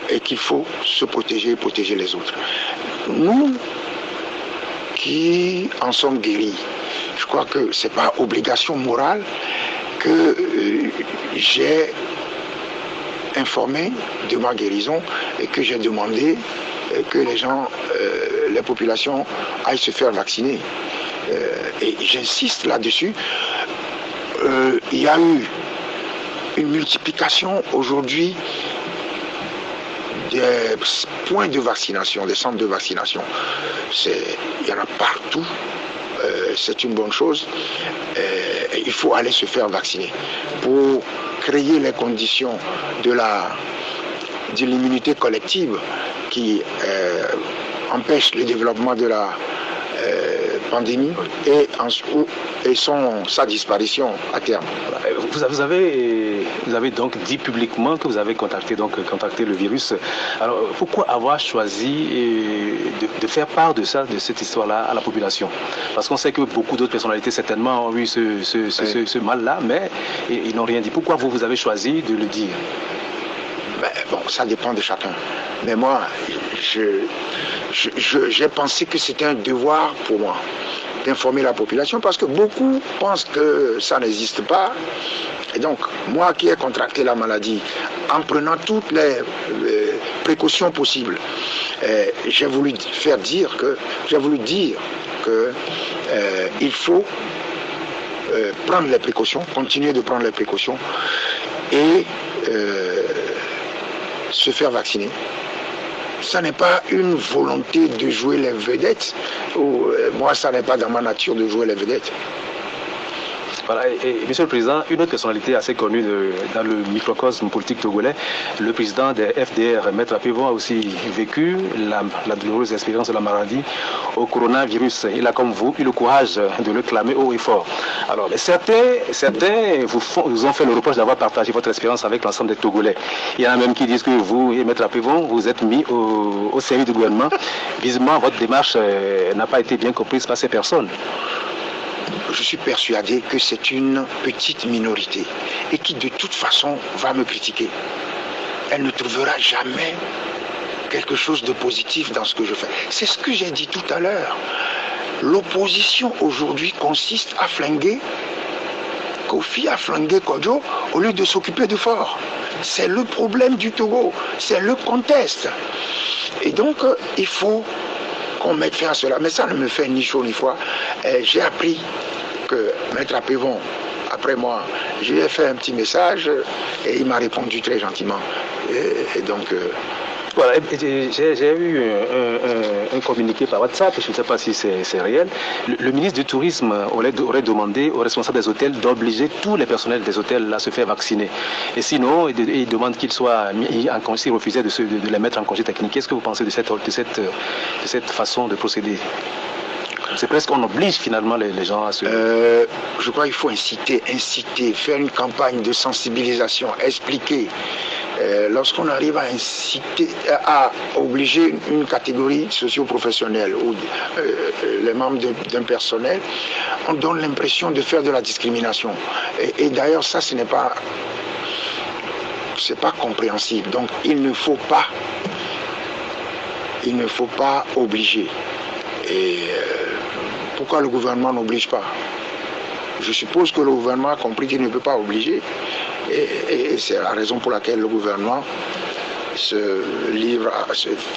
et qu'il faut se protéger et protéger les autres. Nous qui en sommes guéris, je crois que ce n'est pas obligation morale que j'ai informé de ma guérison et que j'ai demandé que les gens, les populations aillent se faire vacciner. Et j'insiste là-dessus. Il y a eu une multiplication aujourd'hui des points de vaccination, des centres de vaccination. Il y en a partout. C'est une bonne chose. Il faut aller se faire vacciner pour créer les conditions de l'immunité collective qui empêche le développement de la pandémie et sa disparition à terme. Vous avez donc dit publiquement que vous avez contacté le virus. Alors pourquoi avoir choisi de faire part de cette histoire-là à la population? Parce qu'on sait que beaucoup d'autres personnalités certainement ont eu ce mal-là, mais ils n'ont rien dit. Pourquoi vous avez choisi de le dire? Bon, ça dépend de chacun. Mais moi, j'ai pensé que c'était un devoir pour moi d'informer la population parce que beaucoup pensent que ça n'existe pas. Et donc, moi qui ai contracté la maladie, en prenant toutes les précautions possibles, j'ai voulu dire que il faut prendre les précautions, continuer de prendre les précautions et se faire vacciner. Ça n'est pas une volonté de jouer les vedettes. Moi, ça n'est pas dans ma nature de jouer les vedettes. Voilà, et Monsieur le Président, une autre personnalité assez connue dans le microcosme politique togolais, le président des FDR, Maître Apevon, a aussi vécu la douloureuse expérience de la maladie au coronavirus. Il a, comme vous, eu le courage de le clamer haut et fort. Alors, certains vous ont fait le reproche d'avoir partagé votre expérience avec l'ensemble des Togolais. Il y en a même qui disent que vous et Maître Apevon, vous êtes mis au service du gouvernement. Visiblement, votre démarche n'a pas été bien comprise par ces personnes. je suis persuadé que c'est une petite minorité et qui de toute façon va me critiquer. Elle ne trouvera jamais quelque chose de positif dans ce que je fais. C'est ce que j'ai dit tout à l'heure. L'opposition aujourd'hui consiste à flinguer Kofi, à flinguer Kodjo au lieu de s'occuper de Fort. C'est le problème du Togo, c'est le contexte. Et donc, il faut qu'on mette fin à cela. Mais ça ne me fait ni chaud ni froid. J'ai appris que Maître Apévon, après moi, je lui ai fait un petit message et il m'a répondu très gentiment. Et donc... Voilà, j'ai eu un communiqué par WhatsApp, je ne sais pas si c'est réel. Le ministre du Tourisme aurait demandé aux responsables des hôtels d'obliger tous les personnels des hôtels à se faire vacciner. Et sinon, il demande qu'ils soient mis en congé, s'ils refusaient de les mettre en congé technique. Qu'est-ce que vous pensez de cette façon de procéder? C'est presque qu'on oblige finalement les gens à se... Je crois qu'il faut inciter, faire une campagne de sensibilisation, expliquer. Lorsqu'on arrive à inciter, à obliger une catégorie socio-professionnelle ou les membres d'un personnel, on donne l'impression de faire de la discrimination. Et d'ailleurs, ça, c'est pas compréhensible. Donc, il ne faut pas obliger. Et pourquoi le gouvernement n'oblige pas? Je suppose que le gouvernement a compris qu'il ne peut pas obliger. Et c'est la raison pour laquelle le gouvernement se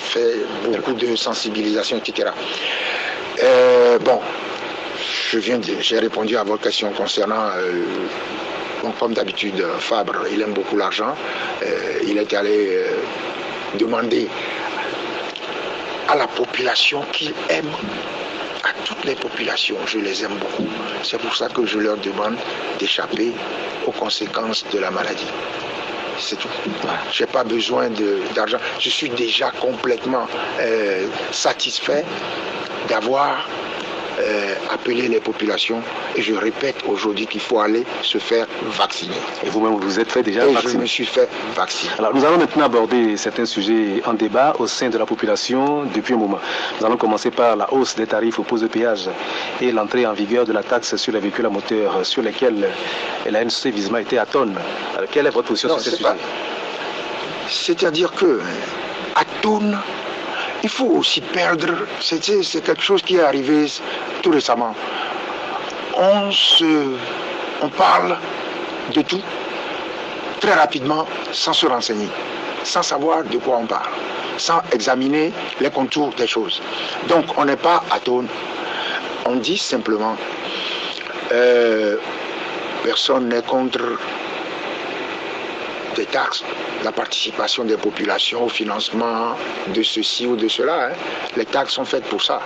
fait beaucoup de sensibilisation, etc. Bon, j'ai répondu à votre question concernant, comme d'habitude, Fabre, il aime beaucoup l'argent. Il est allé demander à la population qu'il aime, à toutes les populations, je les aime beaucoup. C'est pour ça que je leur demande d'échapper aux conséquences de la maladie. C'est tout. Je n'ai pas besoin d'argent. Je suis déjà complètement satisfait d'avoir appeler les populations, et je répète aujourd'hui qu'il faut aller se faire vacciner. Et vous-même, vous êtes fait déjà vacciner? Je me suis fait vacciner. Alors, nous allons maintenant aborder certains sujets en débat au sein de la population depuis un moment. Nous allons commencer par la hausse des tarifs aux postes de péage et l'entrée en vigueur de la taxe sur les véhicules à moteur sur lesquels la NC Visma était à tonne. Alors, quelle est votre position sur ces sujets? C'est-à-dire que à tonne, il faut aussi perdre, c'est quelque chose qui est arrivé tout récemment. On parle de tout très rapidement sans se renseigner, sans savoir de quoi on parle, sans examiner les contours des choses. Donc on n'est pas à tonne. On dit simplement, personne n'est contre des taxes, la participation des populations au financement de ceci ou de cela. Les taxes sont faites pour ça.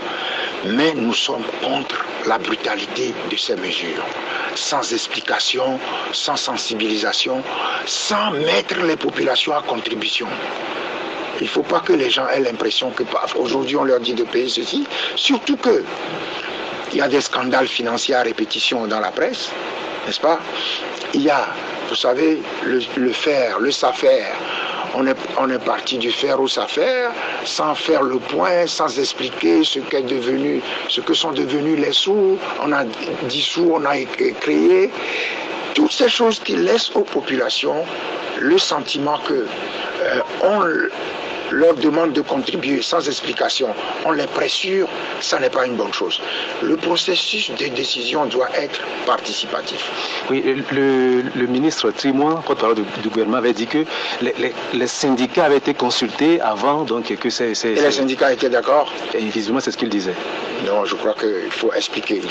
Mais nous sommes contre la brutalité de ces mesures. Sans explication, sans sensibilisation, sans mettre les populations à contribution. Il ne faut pas que les gens aient l'impression que aujourd'hui on leur dit de payer ceci. Surtout que il y a des scandales financiers à répétition dans la presse, n'est-ce pas? Il y a, vous savez, le faire, le savoir. On est parti du faire au savoir, sans faire le point, sans expliquer ce que sont devenus les sous. On a dissous, on a créé. Toutes ces choses qui laissent aux populations le sentiment que on leur demande de contribuer sans explication, on les pressure, ça n'est pas une bonne chose. Le processus de décision doit être participatif. Oui, le ministre Trimois, porte-parole du gouvernement, avait dit que les syndicats avaient été consultés avant, donc que c'est... Et les syndicats étaient d'accord? Et visiblement, c'est ce qu'il disait. Non, je crois qu'il faut expliquer,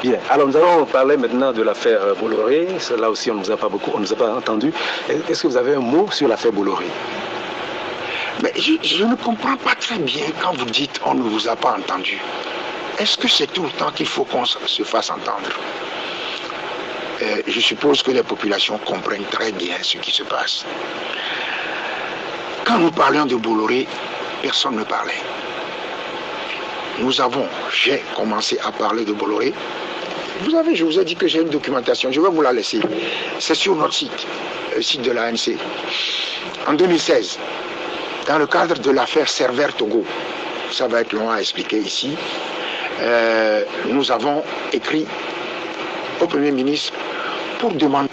Bien, alors nous allons parler maintenant de l'affaire Bolloré. Là aussi, on ne nous a pas entendu. Est-ce que vous avez un mot sur l'affaire Bolloré? Mais je ne comprends pas très bien quand vous dites on ne vous a pas entendu. Est-ce que c'est tout le temps qu'il faut qu'on se fasse entendre? Je suppose que les populations comprennent très bien ce qui se passe. Quand nous parlions de Bolloré, personne ne parlait. J'ai commencé à parler de Bolloré. Je vous ai dit que j'ai une documentation, je vais vous la laisser. C'est sur notre site, le site de l'ANC. En 2016, dans le cadre de l'affaire Servère Togo, ça va être long à expliquer ici, nous avons écrit au Premier ministre pour demander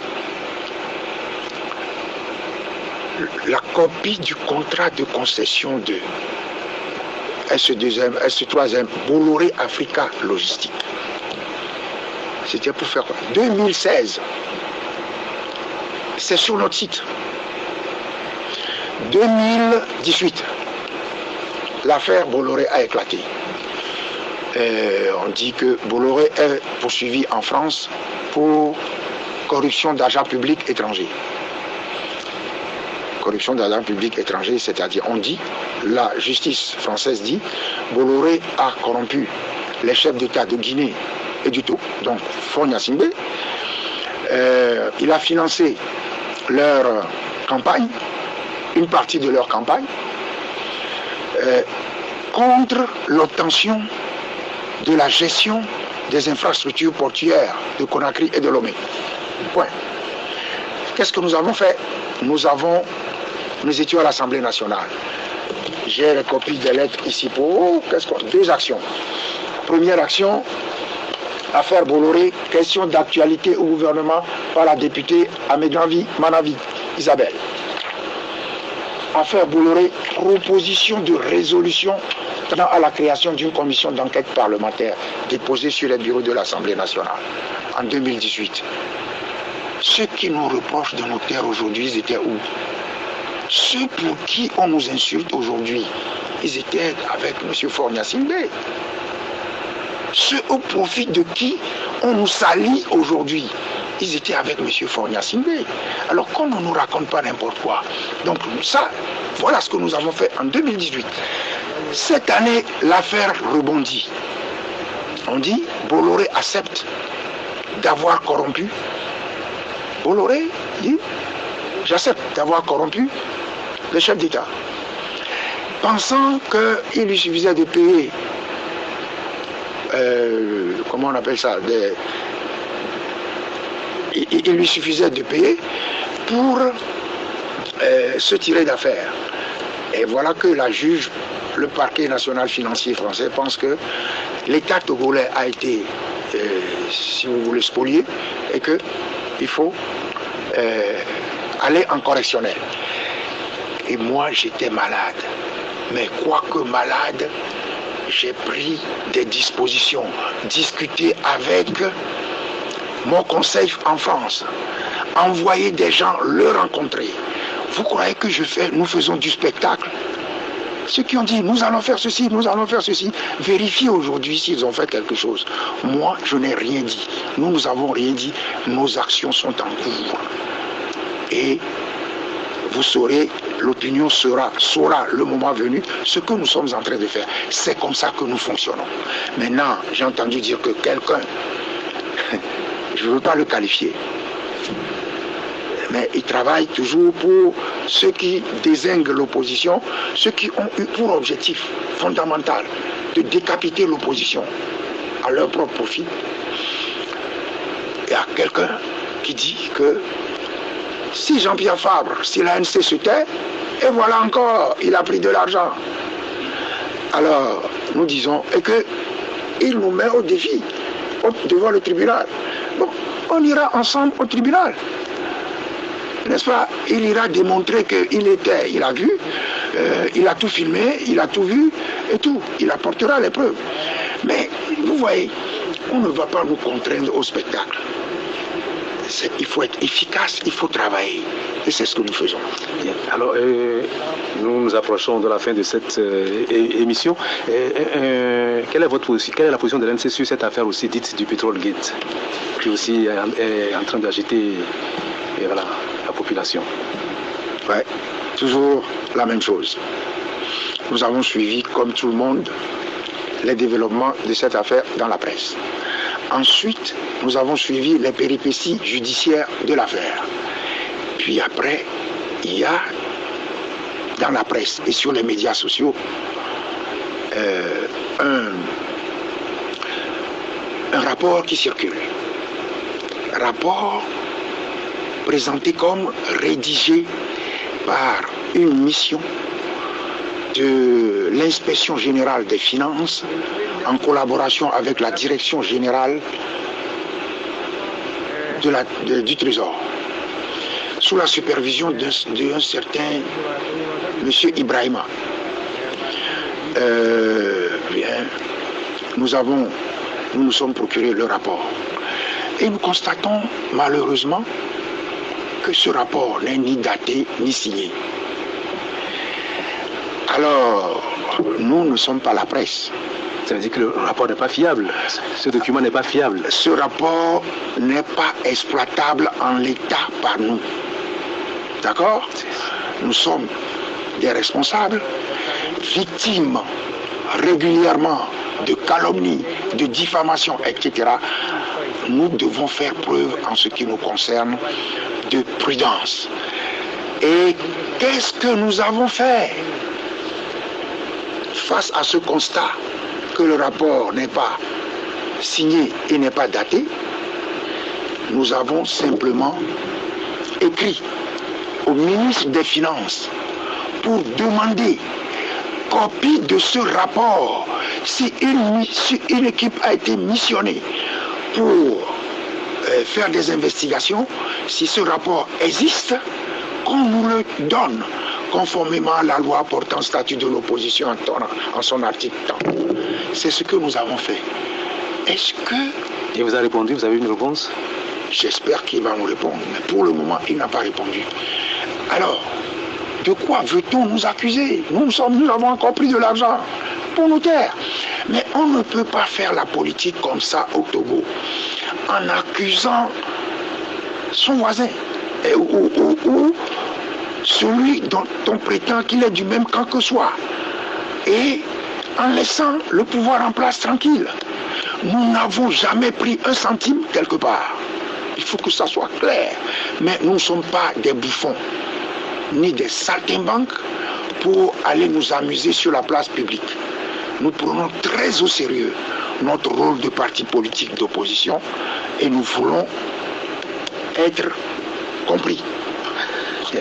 la copie du contrat de concession de S3M Bolloré Africa Logistique. C'était pour faire quoi? 2016. C'est sur notre site. 2018. L'affaire Bolloré a éclaté. On dit que Bolloré est poursuivi en France pour corruption d'argent public étranger. Corruption d'argent public étranger, c'est-à-dire, on dit, la justice française dit, Bolloré a corrompu les chefs d'État de Guinée et du Togo, donc Faure Gnassingbé. Il a financé leur campagne, une partie de leur campagne, contre l'obtention de la gestion des infrastructures portuaires de Conakry et de Lomé. Point. Qu'est-ce que nous avons fait? Nous étions à l'Assemblée nationale. J'ai les copies des lettres ici pour deux actions. Première action, affaire Bolloré, question d'actualité au gouvernement par la députée Amédranvi Manavi Isabelle. Affaire Bolloré, proposition de résolution tenant à la création d'une commission d'enquête parlementaire déposée sur les bureaux de l'Assemblée nationale en 2018. Ceux qui nous reprochent de nos terres aujourd'hui, ils étaient où? Ceux pour qui on nous insulte aujourd'hui, ils étaient avec M. Faure Gnassingbé. Ceux au profit de qui on nous salit aujourd'hui, ils étaient avec M. Faure Gnassingbé. Alors qu'on ne nous raconte pas n'importe quoi. Donc ça, voilà ce que nous avons fait en 2018. Cette année, l'affaire rebondit. On dit, Bolloré accepte d'avoir corrompu. Bolloré dit, j'accepte d'avoir corrompu le chef d'État. Pensant qu'il lui suffisait de payer, comment on appelle ça, il lui suffisait de payer pour se tirer d'affaire. Et voilà que la juge, le parquet national financier français, pense que l'État togolais a été, si vous voulez, spolié et qu'il faut aller en correctionnel. Et moi, j'étais malade. Mais quoique malade, j'ai pris des dispositions, discuté avec mon conseil en France, envoyer des gens le rencontrer. Vous croyez que nous faisons du spectacle? Ceux qui ont dit, nous allons faire ceci, nous allons faire ceci, vérifiez aujourd'hui s'ils ont fait quelque chose. Moi, je n'ai rien dit. Nous n'avons rien dit. Nos actions sont en cours. Et vous saurez, l'opinion saura le moment venu ce que nous sommes en train de faire. C'est comme ça que nous fonctionnons. Maintenant, j'ai entendu dire que quelqu'un, je ne veux pas le qualifier, mais il travaille toujours pour ceux qui dézinguent l'opposition, ceux qui ont eu pour objectif fondamental de décapiter l'opposition à leur propre profit. Il y a quelqu'un qui dit que si Jean-Pierre Fabre, si l'ANC se tait, et voilà encore, il a pris de l'argent. Alors, nous disons, et qu'il nous met au défi, devant le tribunal. Bon, on ira ensemble au tribunal. N'est-ce pas? Il ira démontrer il a vu, il a tout filmé, il a tout vu et tout. Il apportera les preuves. Mais vous voyez, on ne va pas nous contraindre au spectacle. Il faut être efficace, il faut travailler. Et c'est ce que nous faisons. Alors, nous nous approchons de la fin de cette émission. Quelle est la position de l'ANC sur cette affaire aussi dite du Petrol Gate, qui aussi est en train d'agiter la population? Ouais, toujours la même chose. Nous avons suivi, comme tout le monde, les développements de cette affaire dans la presse. Ensuite, nous avons suivi les péripéties judiciaires de l'affaire. Puis après, il y a dans la presse et sur les médias sociaux un rapport qui circule. Rapport présenté comme rédigé par une mission de l'inspection générale des finances en collaboration avec la direction générale du Trésor, sous la supervision d'un certain M. Ibrahima. Nous nous sommes procuré le rapport. Et nous constatons malheureusement que ce rapport n'est ni daté ni signé. Alors, nous ne sommes pas la presse. Ça veut dire que le rapport n'est pas fiable. Ce document n'est pas fiable. Ce rapport n'est pas exploitable en l'état par nous. D'accord? Nous sommes des responsables, victimes régulièrement de calomnies, de diffamations, etc. Nous devons faire preuve en ce qui nous concerne de prudence. Et qu'est-ce que nous avons fait face à ce constat que le rapport n'est pas signé et n'est pas daté? Nous avons simplement écrit au ministre des Finances pour demander copie de ce rapport. Si une équipe a été missionnée pour faire des investigations, si ce rapport existe, qu'on nous le donne conformément à la loi portant statut de l'opposition en son article 30. C'est ce que nous avons fait. Est-ce que... Et vous avez répondu, vous avez une réponse? J'espère qu'il va nous répondre, mais pour le moment, il n'a pas répondu. Alors, de quoi veut-on nous accuser? Nous avons encore pris de l'argent pour nous taire. Mais on ne peut pas faire la politique comme ça au Togo, en accusant son voisin, ou celui dont on prétend qu'il est du même camp que soi, et en laissant le pouvoir en place tranquille. Nous n'avons jamais pris un centime quelque part. Il faut que ça soit clair. Mais nous ne sommes pas des bouffons, ni des saltimbanques pour aller nous amuser sur la place publique. Nous prenons très au sérieux notre rôle de parti politique d'opposition et nous voulons être compris.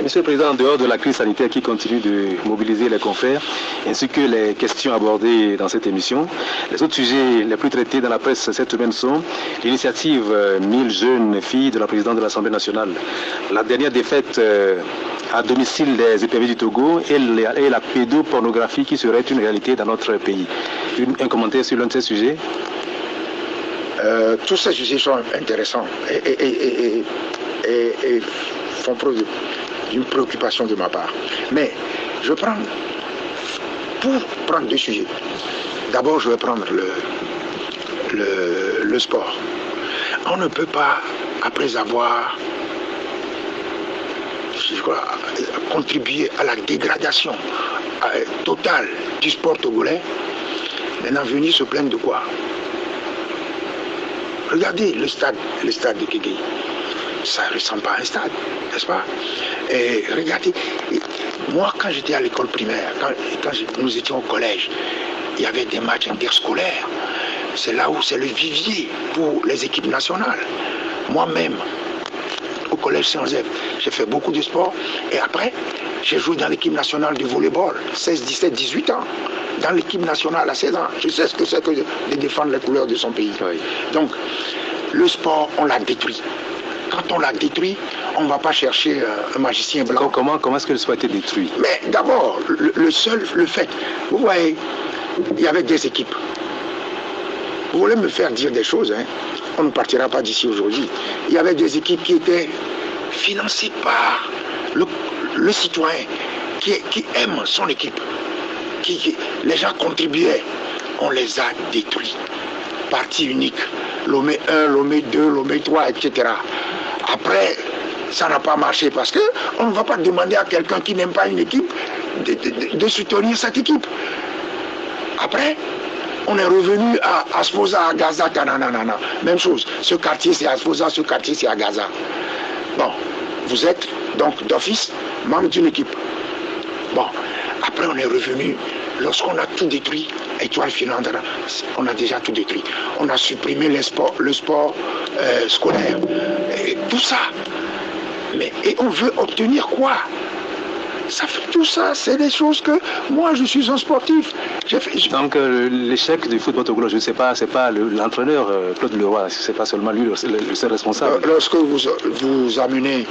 Monsieur le Président, en dehors de la crise sanitaire qui continue de mobiliser les confrères, ainsi que les questions abordées dans cette émission, les autres sujets les plus traités dans la presse cette semaine sont l'initiative 1000 jeunes filles de la présidente de l'Assemblée nationale, la dernière défaite à domicile des éperviers du Togo et la pédopornographie qui serait une réalité dans notre pays. Un commentaire sur l'un de ces sujets? Tous ces sujets sont intéressants et font preuve d'une préoccupation de ma part. Mais pour prendre deux sujets. D'abord, je vais prendre le sport. On ne peut pas, après avoir contribué à la dégradation totale du sport togolais, maintenant venir se plaindre de quoi? Regardez le stade de Kégué. Ça ne ressemble pas à un stade, n'est-ce pas? Et regardez, moi quand j'étais à l'école primaire, quand nous étions au collège, il y avait des matchs interscolaires. C'est là où c'est le vivier pour les équipes nationales. Moi-même, au collège Saint-Joseph, j'ai fait beaucoup de sport. Et après, j'ai joué dans l'équipe nationale de volleyball, 16, 17, 18 ans. Dans l'équipe nationale à 16 ans. Je sais ce que c'est que de défendre les couleurs de son pays. Oui. Donc, le sport, on l'a détruit. Quand on l'a détruit, on ne va pas chercher un magicien blanc. Comment est-ce que le sport a été détruit? Mais d'abord, le fait, vous voyez, il y avait des équipes. Vous voulez me faire dire des choses, hein? On ne partira pas d'ici aujourd'hui. Il y avait des équipes qui étaient financées par le citoyen qui aime son équipe. Les gens contribuaient. On les a détruits. Partie unique. Lomé 1, Lomé 2, Lomé 3, etc. Après, ça n'a pas marché parce qu'on ne va pas demander à quelqu'un qui n'aime pas une équipe de soutenir cette équipe. Après, on est revenu à Asfosa, à Gaza, nanana. Même chose. Ce quartier c'est Asfosa, ce quartier c'est à Gaza. Bon, vous êtes donc d'office membre d'une équipe. Bon, après on est revenu. Lorsqu'on a tout détruit, Étoile Finlandre, on a déjà tout détruit. On a supprimé le sport scolaire. Et tout ça. Et on veut obtenir quoi? Tout ça, c'est des choses que moi, je suis un sportif. Donc l'échec du football togolais, je ne sais pas, c'est pas l'entraîneur Claude Leroy, c'est pas seulement lui le seul responsable. Lorsque vous amenez,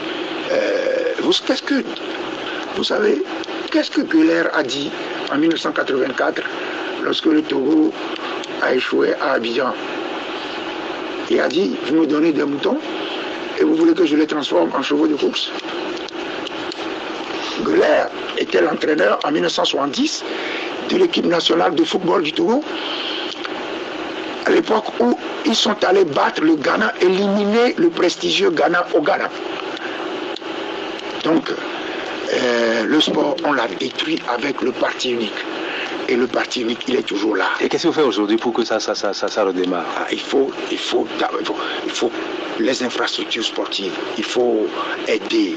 vous savez, qu'est-ce que Guler a dit en 1984 lorsque le Togo a échoué à Abidjan? Il a dit, vous me donnez des moutons et vous voulez que je les transforme en chevaux de course. Guler était l'entraîneur en 1970 de l'équipe nationale de football du Togo, à l'époque où ils sont allés battre le Ghana, éliminer le prestigieux Ghana au Ghana. Donc, le sport, on l'a détruit avec le parti unique. Et le parti unique, il est toujours là. Et qu'est-ce que vous faites aujourd'hui pour que ça redémarre? Il faut les infrastructures sportives. Il faut aider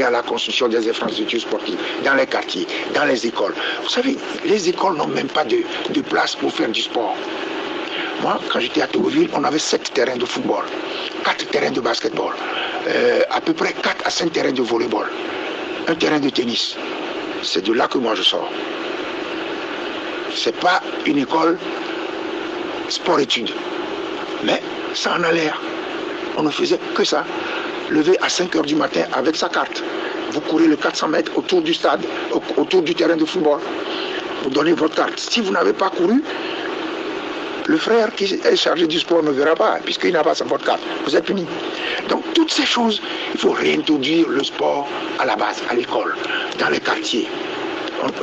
à la construction des infrastructures sportives dans les quartiers, dans les écoles. Vous savez, les écoles n'ont même pas de place pour faire du sport. Moi, quand j'étais à Togoville, on avait 7 terrains de football, 4 terrains de basketball, à peu près 4 à 5 terrains de volleyball, un terrain de tennis. C'est de là que moi je sors. C'est pas une école sport-études, mais ça en a l'air. On ne faisait que ça. Lever à 5 h du matin avec sa carte. Vous courez le 400 mètres autour du stade, autour du terrain de football. Vous donnez votre carte. Si vous n'avez pas couru, le frère qui est chargé du sport ne verra pas, puisqu'il n'a pas votre carte. Vous êtes puni. Donc toutes ces choses, il faut réintroduire le sport à la base, à l'école, dans les quartiers.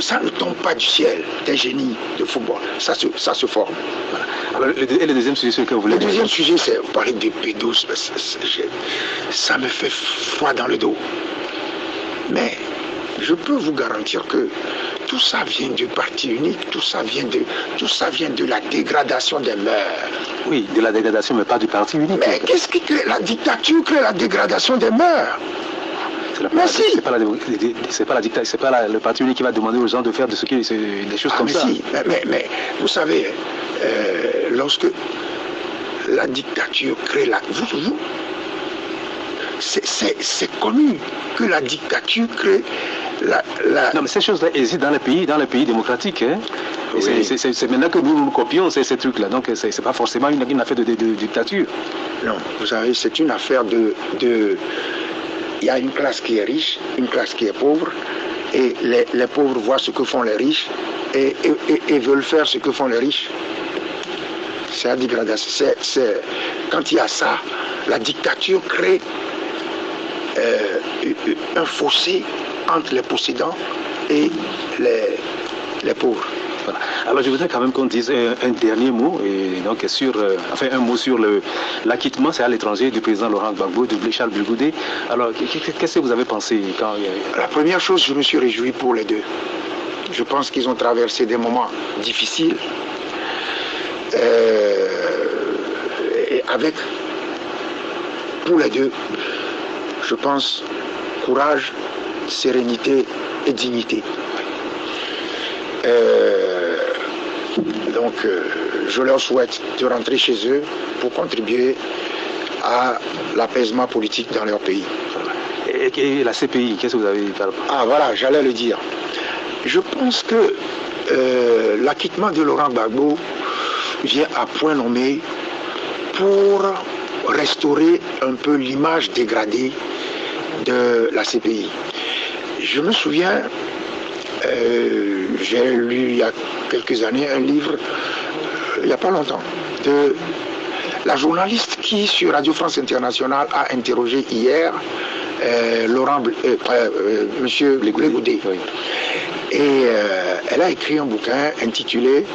Ça ne tombe pas du ciel, des génies de football. Ça se forme. Voilà. Alors, et le deuxième sujet sur lequel vous voulez... Le deuxième sujet, c'est vous parlez des pédos. Ça me fait froid dans le dos. Mais je peux vous garantir que tout ça vient du parti unique, tout ça vient de la dégradation des mœurs. Oui, de la dégradation, mais pas du parti unique. Mais qu'est-ce qui crée la dictature? Crée la dégradation des mœurs. C'est pas le parti unique qui va demander aux gens de faire des choses comme ça. Si, mais vous savez, lorsque la dictature crée la... C'est connu que la dictature crée la... Non, mais ces choses-là existent dans les pays démocratiques. Hein. Oui. C'est maintenant que nous copions ces trucs-là. Donc, c'est pas forcément une affaire de dictature. Non, vous savez, c'est une affaire de... Il y a une classe qui est riche, une classe qui est pauvre, et les pauvres voient ce que font les riches et veulent faire ce que font les riches. C'est la dégradation. Quand il y a ça, la dictature crée un fossé entre les possédants et les pauvres. Voilà. Alors je voudrais quand même qu'on dise un dernier mot, et donc un mot sur l'acquittement, c'est à l'étranger, du président Laurent Gbagbo, de Charles Blé Goudé. Alors qu'est-ce que vous avez pensé quand... La première chose, je me suis réjoui pour les deux. Je pense qu'ils ont traversé des moments difficiles, et avec, pour les deux, je pense, courage, sérénité et dignité. Donc, je leur souhaite de rentrer chez eux pour contribuer à l'apaisement politique dans leur pays. Et la CPI, qu'est-ce que vous avez dit? Ah voilà, j'allais le dire. Je pense que l'acquittement de Laurent Gbagbo vient à point nommé pour restaurer un peu l'image dégradée de la CPI. Je me souviens, j'ai lu il y a quelques années un livre, il n'y a pas longtemps, de la journaliste qui, sur Radio France Internationale, a interrogé hier Monsieur Blé Goudé. Oui. Et elle a écrit un bouquin intitulé,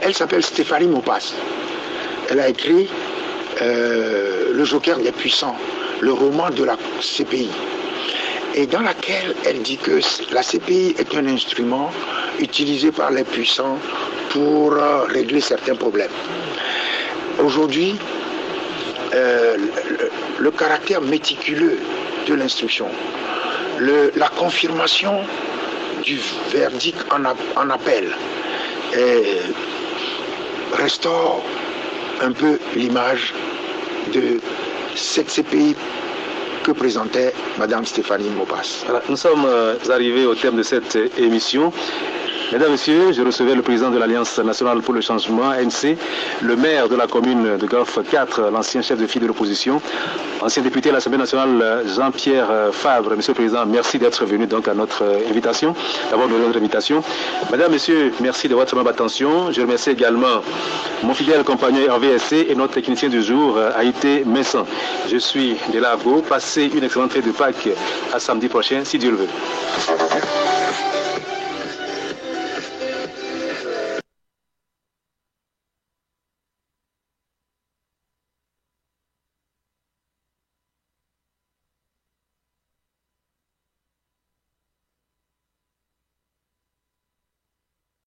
elle s'appelle Stéphanie Maupas. Elle a écrit Le Joker des puissants, le roman de la CPI. Et dans laquelle elle dit que la CPI est un instrument utilisé par les puissants pour régler certains problèmes. Aujourd'hui, le caractère méticuleux de l'instruction, la confirmation du verdict en appel restaure un peu l'image de cette CPI que présentait Madame Stéphanie Mopas. Voilà, nous sommes arrivés au terme de cette émission. Mesdames, Messieurs, je recevais le président de l'Alliance nationale pour le changement, ANC, le maire de la commune de Golfe 4, l'ancien chef de file de l'opposition, ancien député à l'Assemblée nationale, Jean-Pierre Fabre. Monsieur le Président, merci d'être venu donc à notre invitation, d'avoir donné notre invitation. Mesdames, Messieurs, merci de votre attention. Je remercie également mon fidèle compagnon Hervé SC et notre technicien du jour, Haïté Messan. Je suis de Largo. Passez une excellente fête de Pâques à samedi prochain, si Dieu le veut.